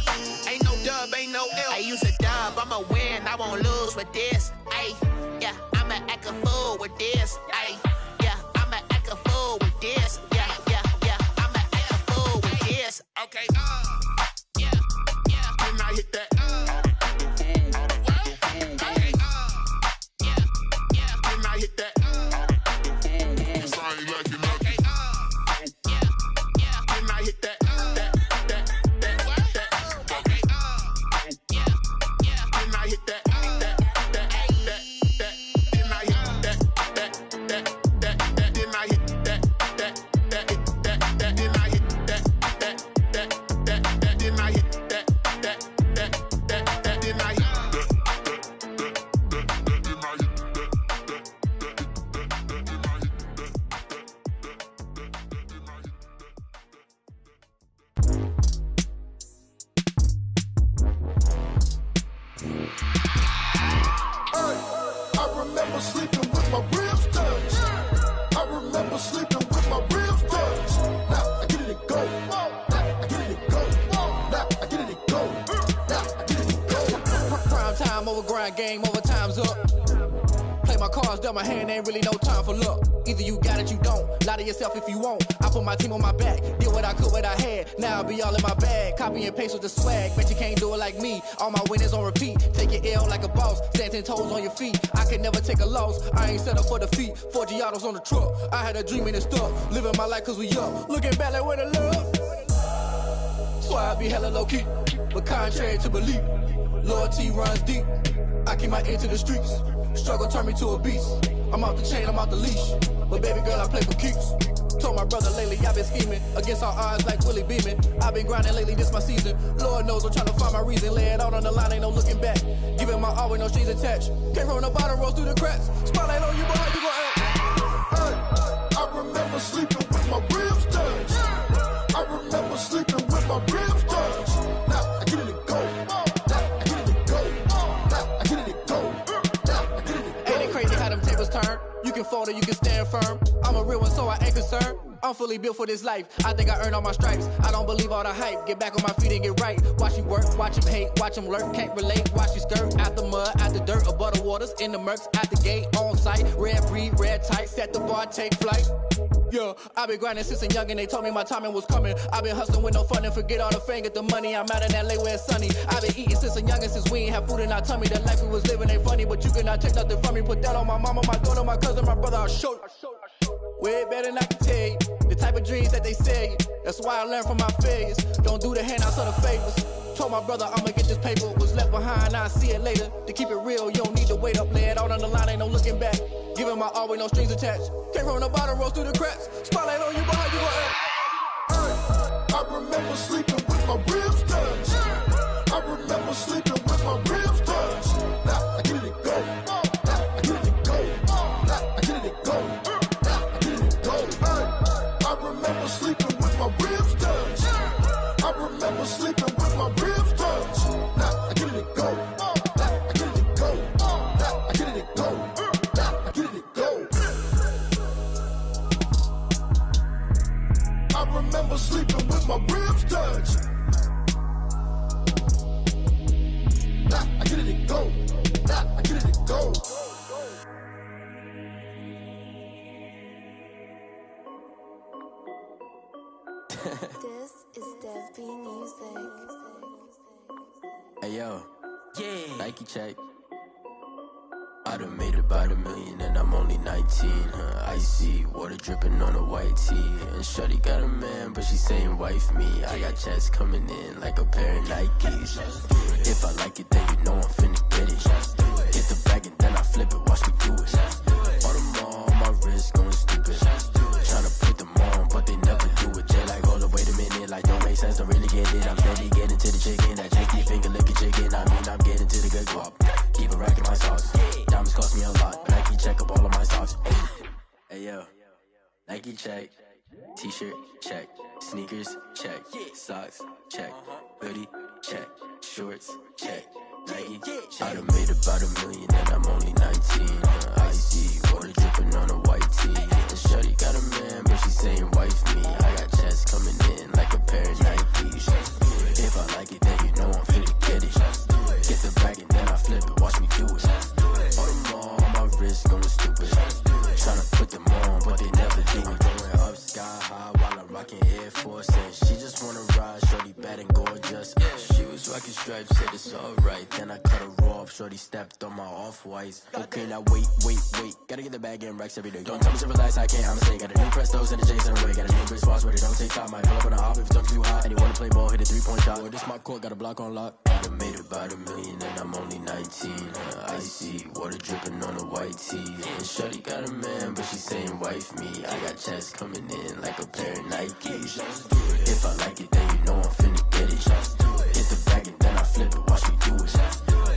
[SPEAKER 5] ain't no dub, ain't no L. I use a dub, I'ma win, I won't lose with this. Ayy, yeah, I'ma act a fool with this. Ayy, yeah, I'ma act a fool with this. Yeah, yeah, yeah, I'ma act a fool with this. Okay, yeah, yeah, can I hit that? Okay, yeah, yeah, can I hit that? Cause I ain't like it, okay, yeah, yeah, can I hit that? Okay, yeah, yeah, can I hit that?
[SPEAKER 9] Game over, time's up. Play my cards, dealt my hand, ain't really no time for luck. Either you got it, you don't. Lie to yourself if you won't. I put my team on my back, did what I could, what I had. Now I'll be all in my bag, copy and paste with the swag. Bet you can't do it like me. All my winners on repeat. Take your L like a boss, stand 10 toes on your feet. I can never take a loss, I ain't set up for defeat. 4 Giottos on the truck, I had a dream and it stuck. Living my life cause we up, looking back like where the love. So I be hella low key, but contrary to belief, loyalty runs deep. I keep my ear to the streets. Struggle turned me to a beast. I'm off the chain, I'm off the leash. But baby girl, I play for keeps. Told my brother lately, I've been scheming against all odds like Willie Beeman. I've been grinding lately, this my season. Lord knows I'm trying to find my reason. Lay it out on the line, ain't no looking back. Giving my all with no strings attached. Came from the bottom, rose through the cracks. Spotlight on you, but how you gon' act?
[SPEAKER 10] Hey, I remember sleeping with my ribs touched. I remember sleeping with my ribs touched. Now I get it to go.
[SPEAKER 9] Turn. You can fold or you can stand firm. I'm a real one, so I ain't concerned. I'm fully built for this life. I think I earned all my stripes. I don't believe all the hype. Get back on my feet and get right. Watch you work, watch him hate, watch him lurk. Can't relate, watch you skirt. Out the mud, out the dirt, above the waters, in the murks, out the gate, on site. Red breed, red tight, set the bar, take flight. Yeah, I've been grinding since a young and they told me my timing was coming. I've been hustling with no fun and forget all the fame, get the money. I'm out in LA where it's sunny. I've been eating since a young and since we ain't have food in our tummy. The life we was living ain't funny, but you cannot take nothing from me. Put that on my mama, my daughter, my cousin, my brother, I'll show you. Way better than I can tell you. The type of dreams that they sell you. That's why I learned from my failures. Don't do the handouts or the favors. Told my brother I'ma get this paper, was left behind, I'll see it later. To keep it real, you don't need to wait up, lay it out on the line, ain't no looking back. Giving my all with no strings attached. Came from the bottom, rose through the cracks. Spotlight on you, but how you gon' act?
[SPEAKER 10] I remember sleeping with my ribs touched. I remember sleeping with my ribs touched. Now I get it go. Now I get it go. Now I get it go. Now I get it go. I remember sleeping with my ribs touched. I remember sleeping with my ribs touched. Now I get it go. Now I get it go. Now I get it go. Now I get it go. I remember sleeping with my ribs touched. Nah, I get it go. Nah, I get it go.
[SPEAKER 11] This is Dev B Music.
[SPEAKER 6] Hey yo, yeah. Nike check. I done made about $1 million and I'm only 19. Icy water dripping on a white tee. And shorty got a man, but she saying wife me. I got checks coming in like a pair of Nikes. If I like it, then you know I'm finna get it. Hit the bag and then I flip it, watch me do it. All them on my wrist going stupid. Tryna put them on, but they never do it. Jay like, hold up, wait a minute, like don't make sense, don't really get it. I'm steady getting to the chicken, that tasty finger licking chicken. I mean, I'm getting to the good guap. Keep it racking my sauce. Diamonds cost me a lot. Nike check up all of my socks. Hey yo, Nike check. T-shirt check. Sneakers check. Socks check. Hoodie check. Shorts check. Nike check. I done made about $1 million and I'm only 19. Icy water dripping on a white tee. And shorty got a man, but she saying wife me. I got checks coming in like a pair of Nikes. If I like it, then you know I'm finna get it. Get the bag and then I flip it, watch me do it. All them on my wrist going stupid. Tryna put them on, but they never do it. Going up sky high while I'm rocking Air Force. And she just wanna ride, shorty bad and gorgeous. She was rocking stripes, said it's alright. Then I cut her off, shorty stepped on my off-whites. Okay, now wait. Gotta get the bag and racks every day. Don't tell me to relax, I can't, I'ma say. Got a new Prestos and a Jason away. Got a new wristwatch where they don't take time. Might pull up on a hop if it's too hot. And you wanna play ball, hit a 3-point shot. Well, this my court, got a block on lock. I done made about $1 million and I'm only 19. Icy water dripping on a white tee. And shorty got a man, but she saying wife me. I got checks coming in like a pair of Nikes. If I like it, then you know I'm finna get it. Hit the bag and then I flip it, watch me do it.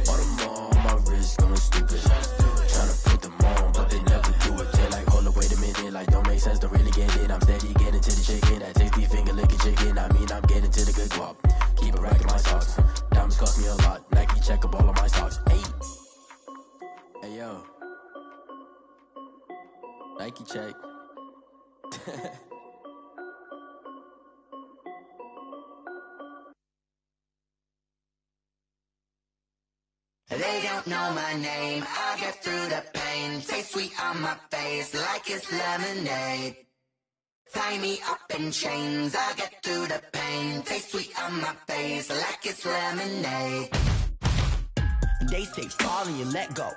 [SPEAKER 6] All them on my wrist going stupid. Tryna put them on, but they never do it. They're like, hold up, wait a minute, like don't make sense, don't really get it. I'm steady getting to the chicken, that tasty finger licking chicken. I mean, I'm getting to the good guap. Keep it racking my socks. Diamonds cost me a lot. Nike check up all of my socks. Hey yo, Nike check.
[SPEAKER 12] They don't know my name, I get through the pain. Taste sweet on my face like it's lemonade. Tie me up in chains, I get through the pain. Taste sweet on my face like it's lemonade.
[SPEAKER 13] They say fall and you let go,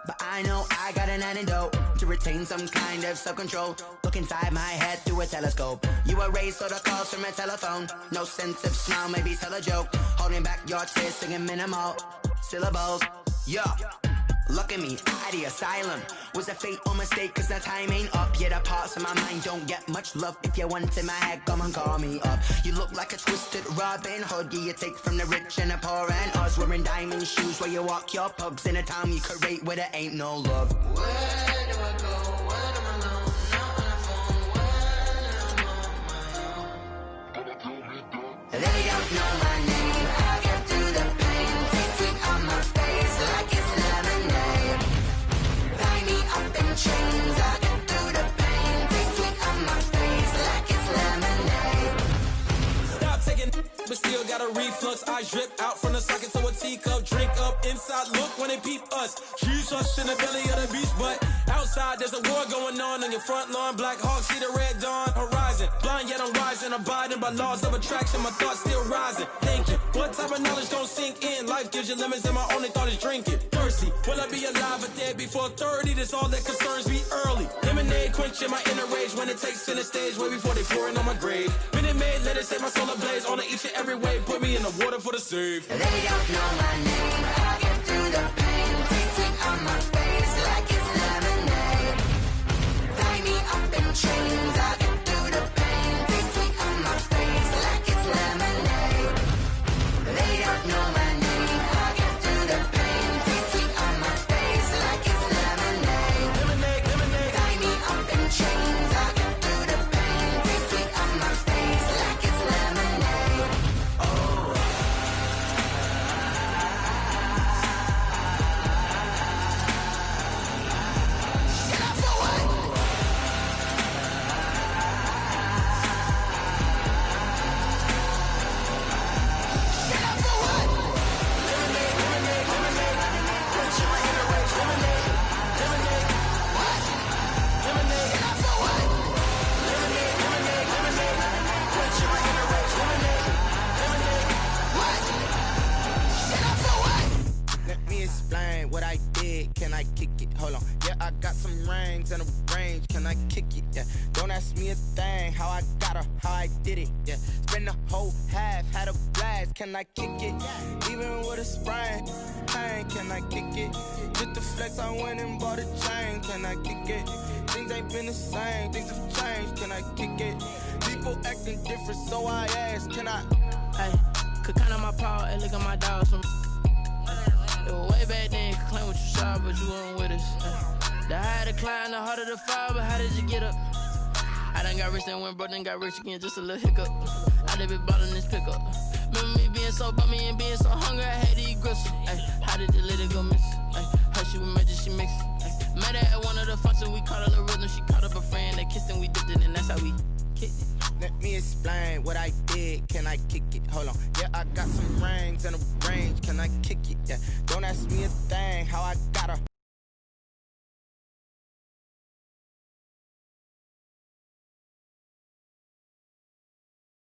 [SPEAKER 13] but I know I got an antidote to retain some kind of self-control. Look inside my head through a telescope. You erase all the calls from a telephone. No sense of smile, maybe tell a joke. Holding back your tears, singing minimal syllables. Yeah, look at me, out of the asylum. Was a fate or mistake, cause the time ain't up. Yeah, the parts of my mind don't get much love. If you want in my head, come and call me up. You look like a twisted Robin Hood. Yeah, you take from the rich and the poor and us. Wearing diamond shoes where you walk your pugs. In a town you create where there ain't no love.
[SPEAKER 12] Where do I go? Where am I alone? Not on the phone. When I'm on my own.
[SPEAKER 13] They don't know my name, I get through the pain. Taste sweet on my face like it's lemonade. Tie me up in chains, I get through the pain. Taste sweet on my face like it's lemonade.
[SPEAKER 9] Stop taking but still got a reflux. Eyes drip out from the socket to a teacup. Drink up inside, look when they peep us. Choose us in the belly of the beast, but outside there's a war going on your front lawn. Black Hawk see the red dawn horizon. Blind yet I'm rising, abiding by laws of attraction. My thoughts still rising, thinking what type of knowledge gon' sink in? Life gives you limits and my only thought is drinking. Thirsty, will I be alive or dead before 30? That's all that concerns me early. Lemonade quenching my inner rage when it takes center stage way before they pour in on my grave. Been Minute Maid, let it set my solar blaze on each and every way. Put me in the water for the save.
[SPEAKER 12] They don't know my name. I'll get through the pain. Taste sweet on my face like it's lemonade. Tie me up in chains. I'll get through the pain. Taste sweet on my face like it's lemonade. They don't know my name. I'll get through the pain. Taste sweet on my face like it's lemonade.
[SPEAKER 9] Lemonade, lemonade.
[SPEAKER 12] Tie me up in chains. I'll get through the pain. Taste sweet on my face like it's lemonade.
[SPEAKER 9] Let me explain what I did. Can I kick it? Hold on. Yeah, I got some rings and a range. Can I kick it? Yeah. Don't ask me a thing. How I got her, how I did it. Yeah. Spend the whole half, had a blast. Can I kick it? Even with a sprain. Pain, can I kick it? Just the flex, I went and bought a chain. Can I kick it? Things ain't been the same. Things have changed. Can I kick it? People acting different, so I ask. Can I?
[SPEAKER 14] Hey, could count on my power and look at my dogs from. It was way back then, could claim what you saw, but you weren't with us. The higher the climb, the harder the fall, but how did you get up? I done got rich, then went broke, then got rich again, just a little hiccup. I done been bought in this pickup. Remember me being so bummy and being so hungry, I had to eat gristle. Ay, how did the lady go miss? Ay, her she was magic, she mixed. Ay, met her at one of the functions, we caught a little rhythm, she caught up a friend, they kissed and we dipped it, and that's how we kicked it.
[SPEAKER 9] Let me explain what I did. Can I kick it? Hold on. Yeah, I got some rings and a range. Can I kick it? Yeah. Don't ask me a thing.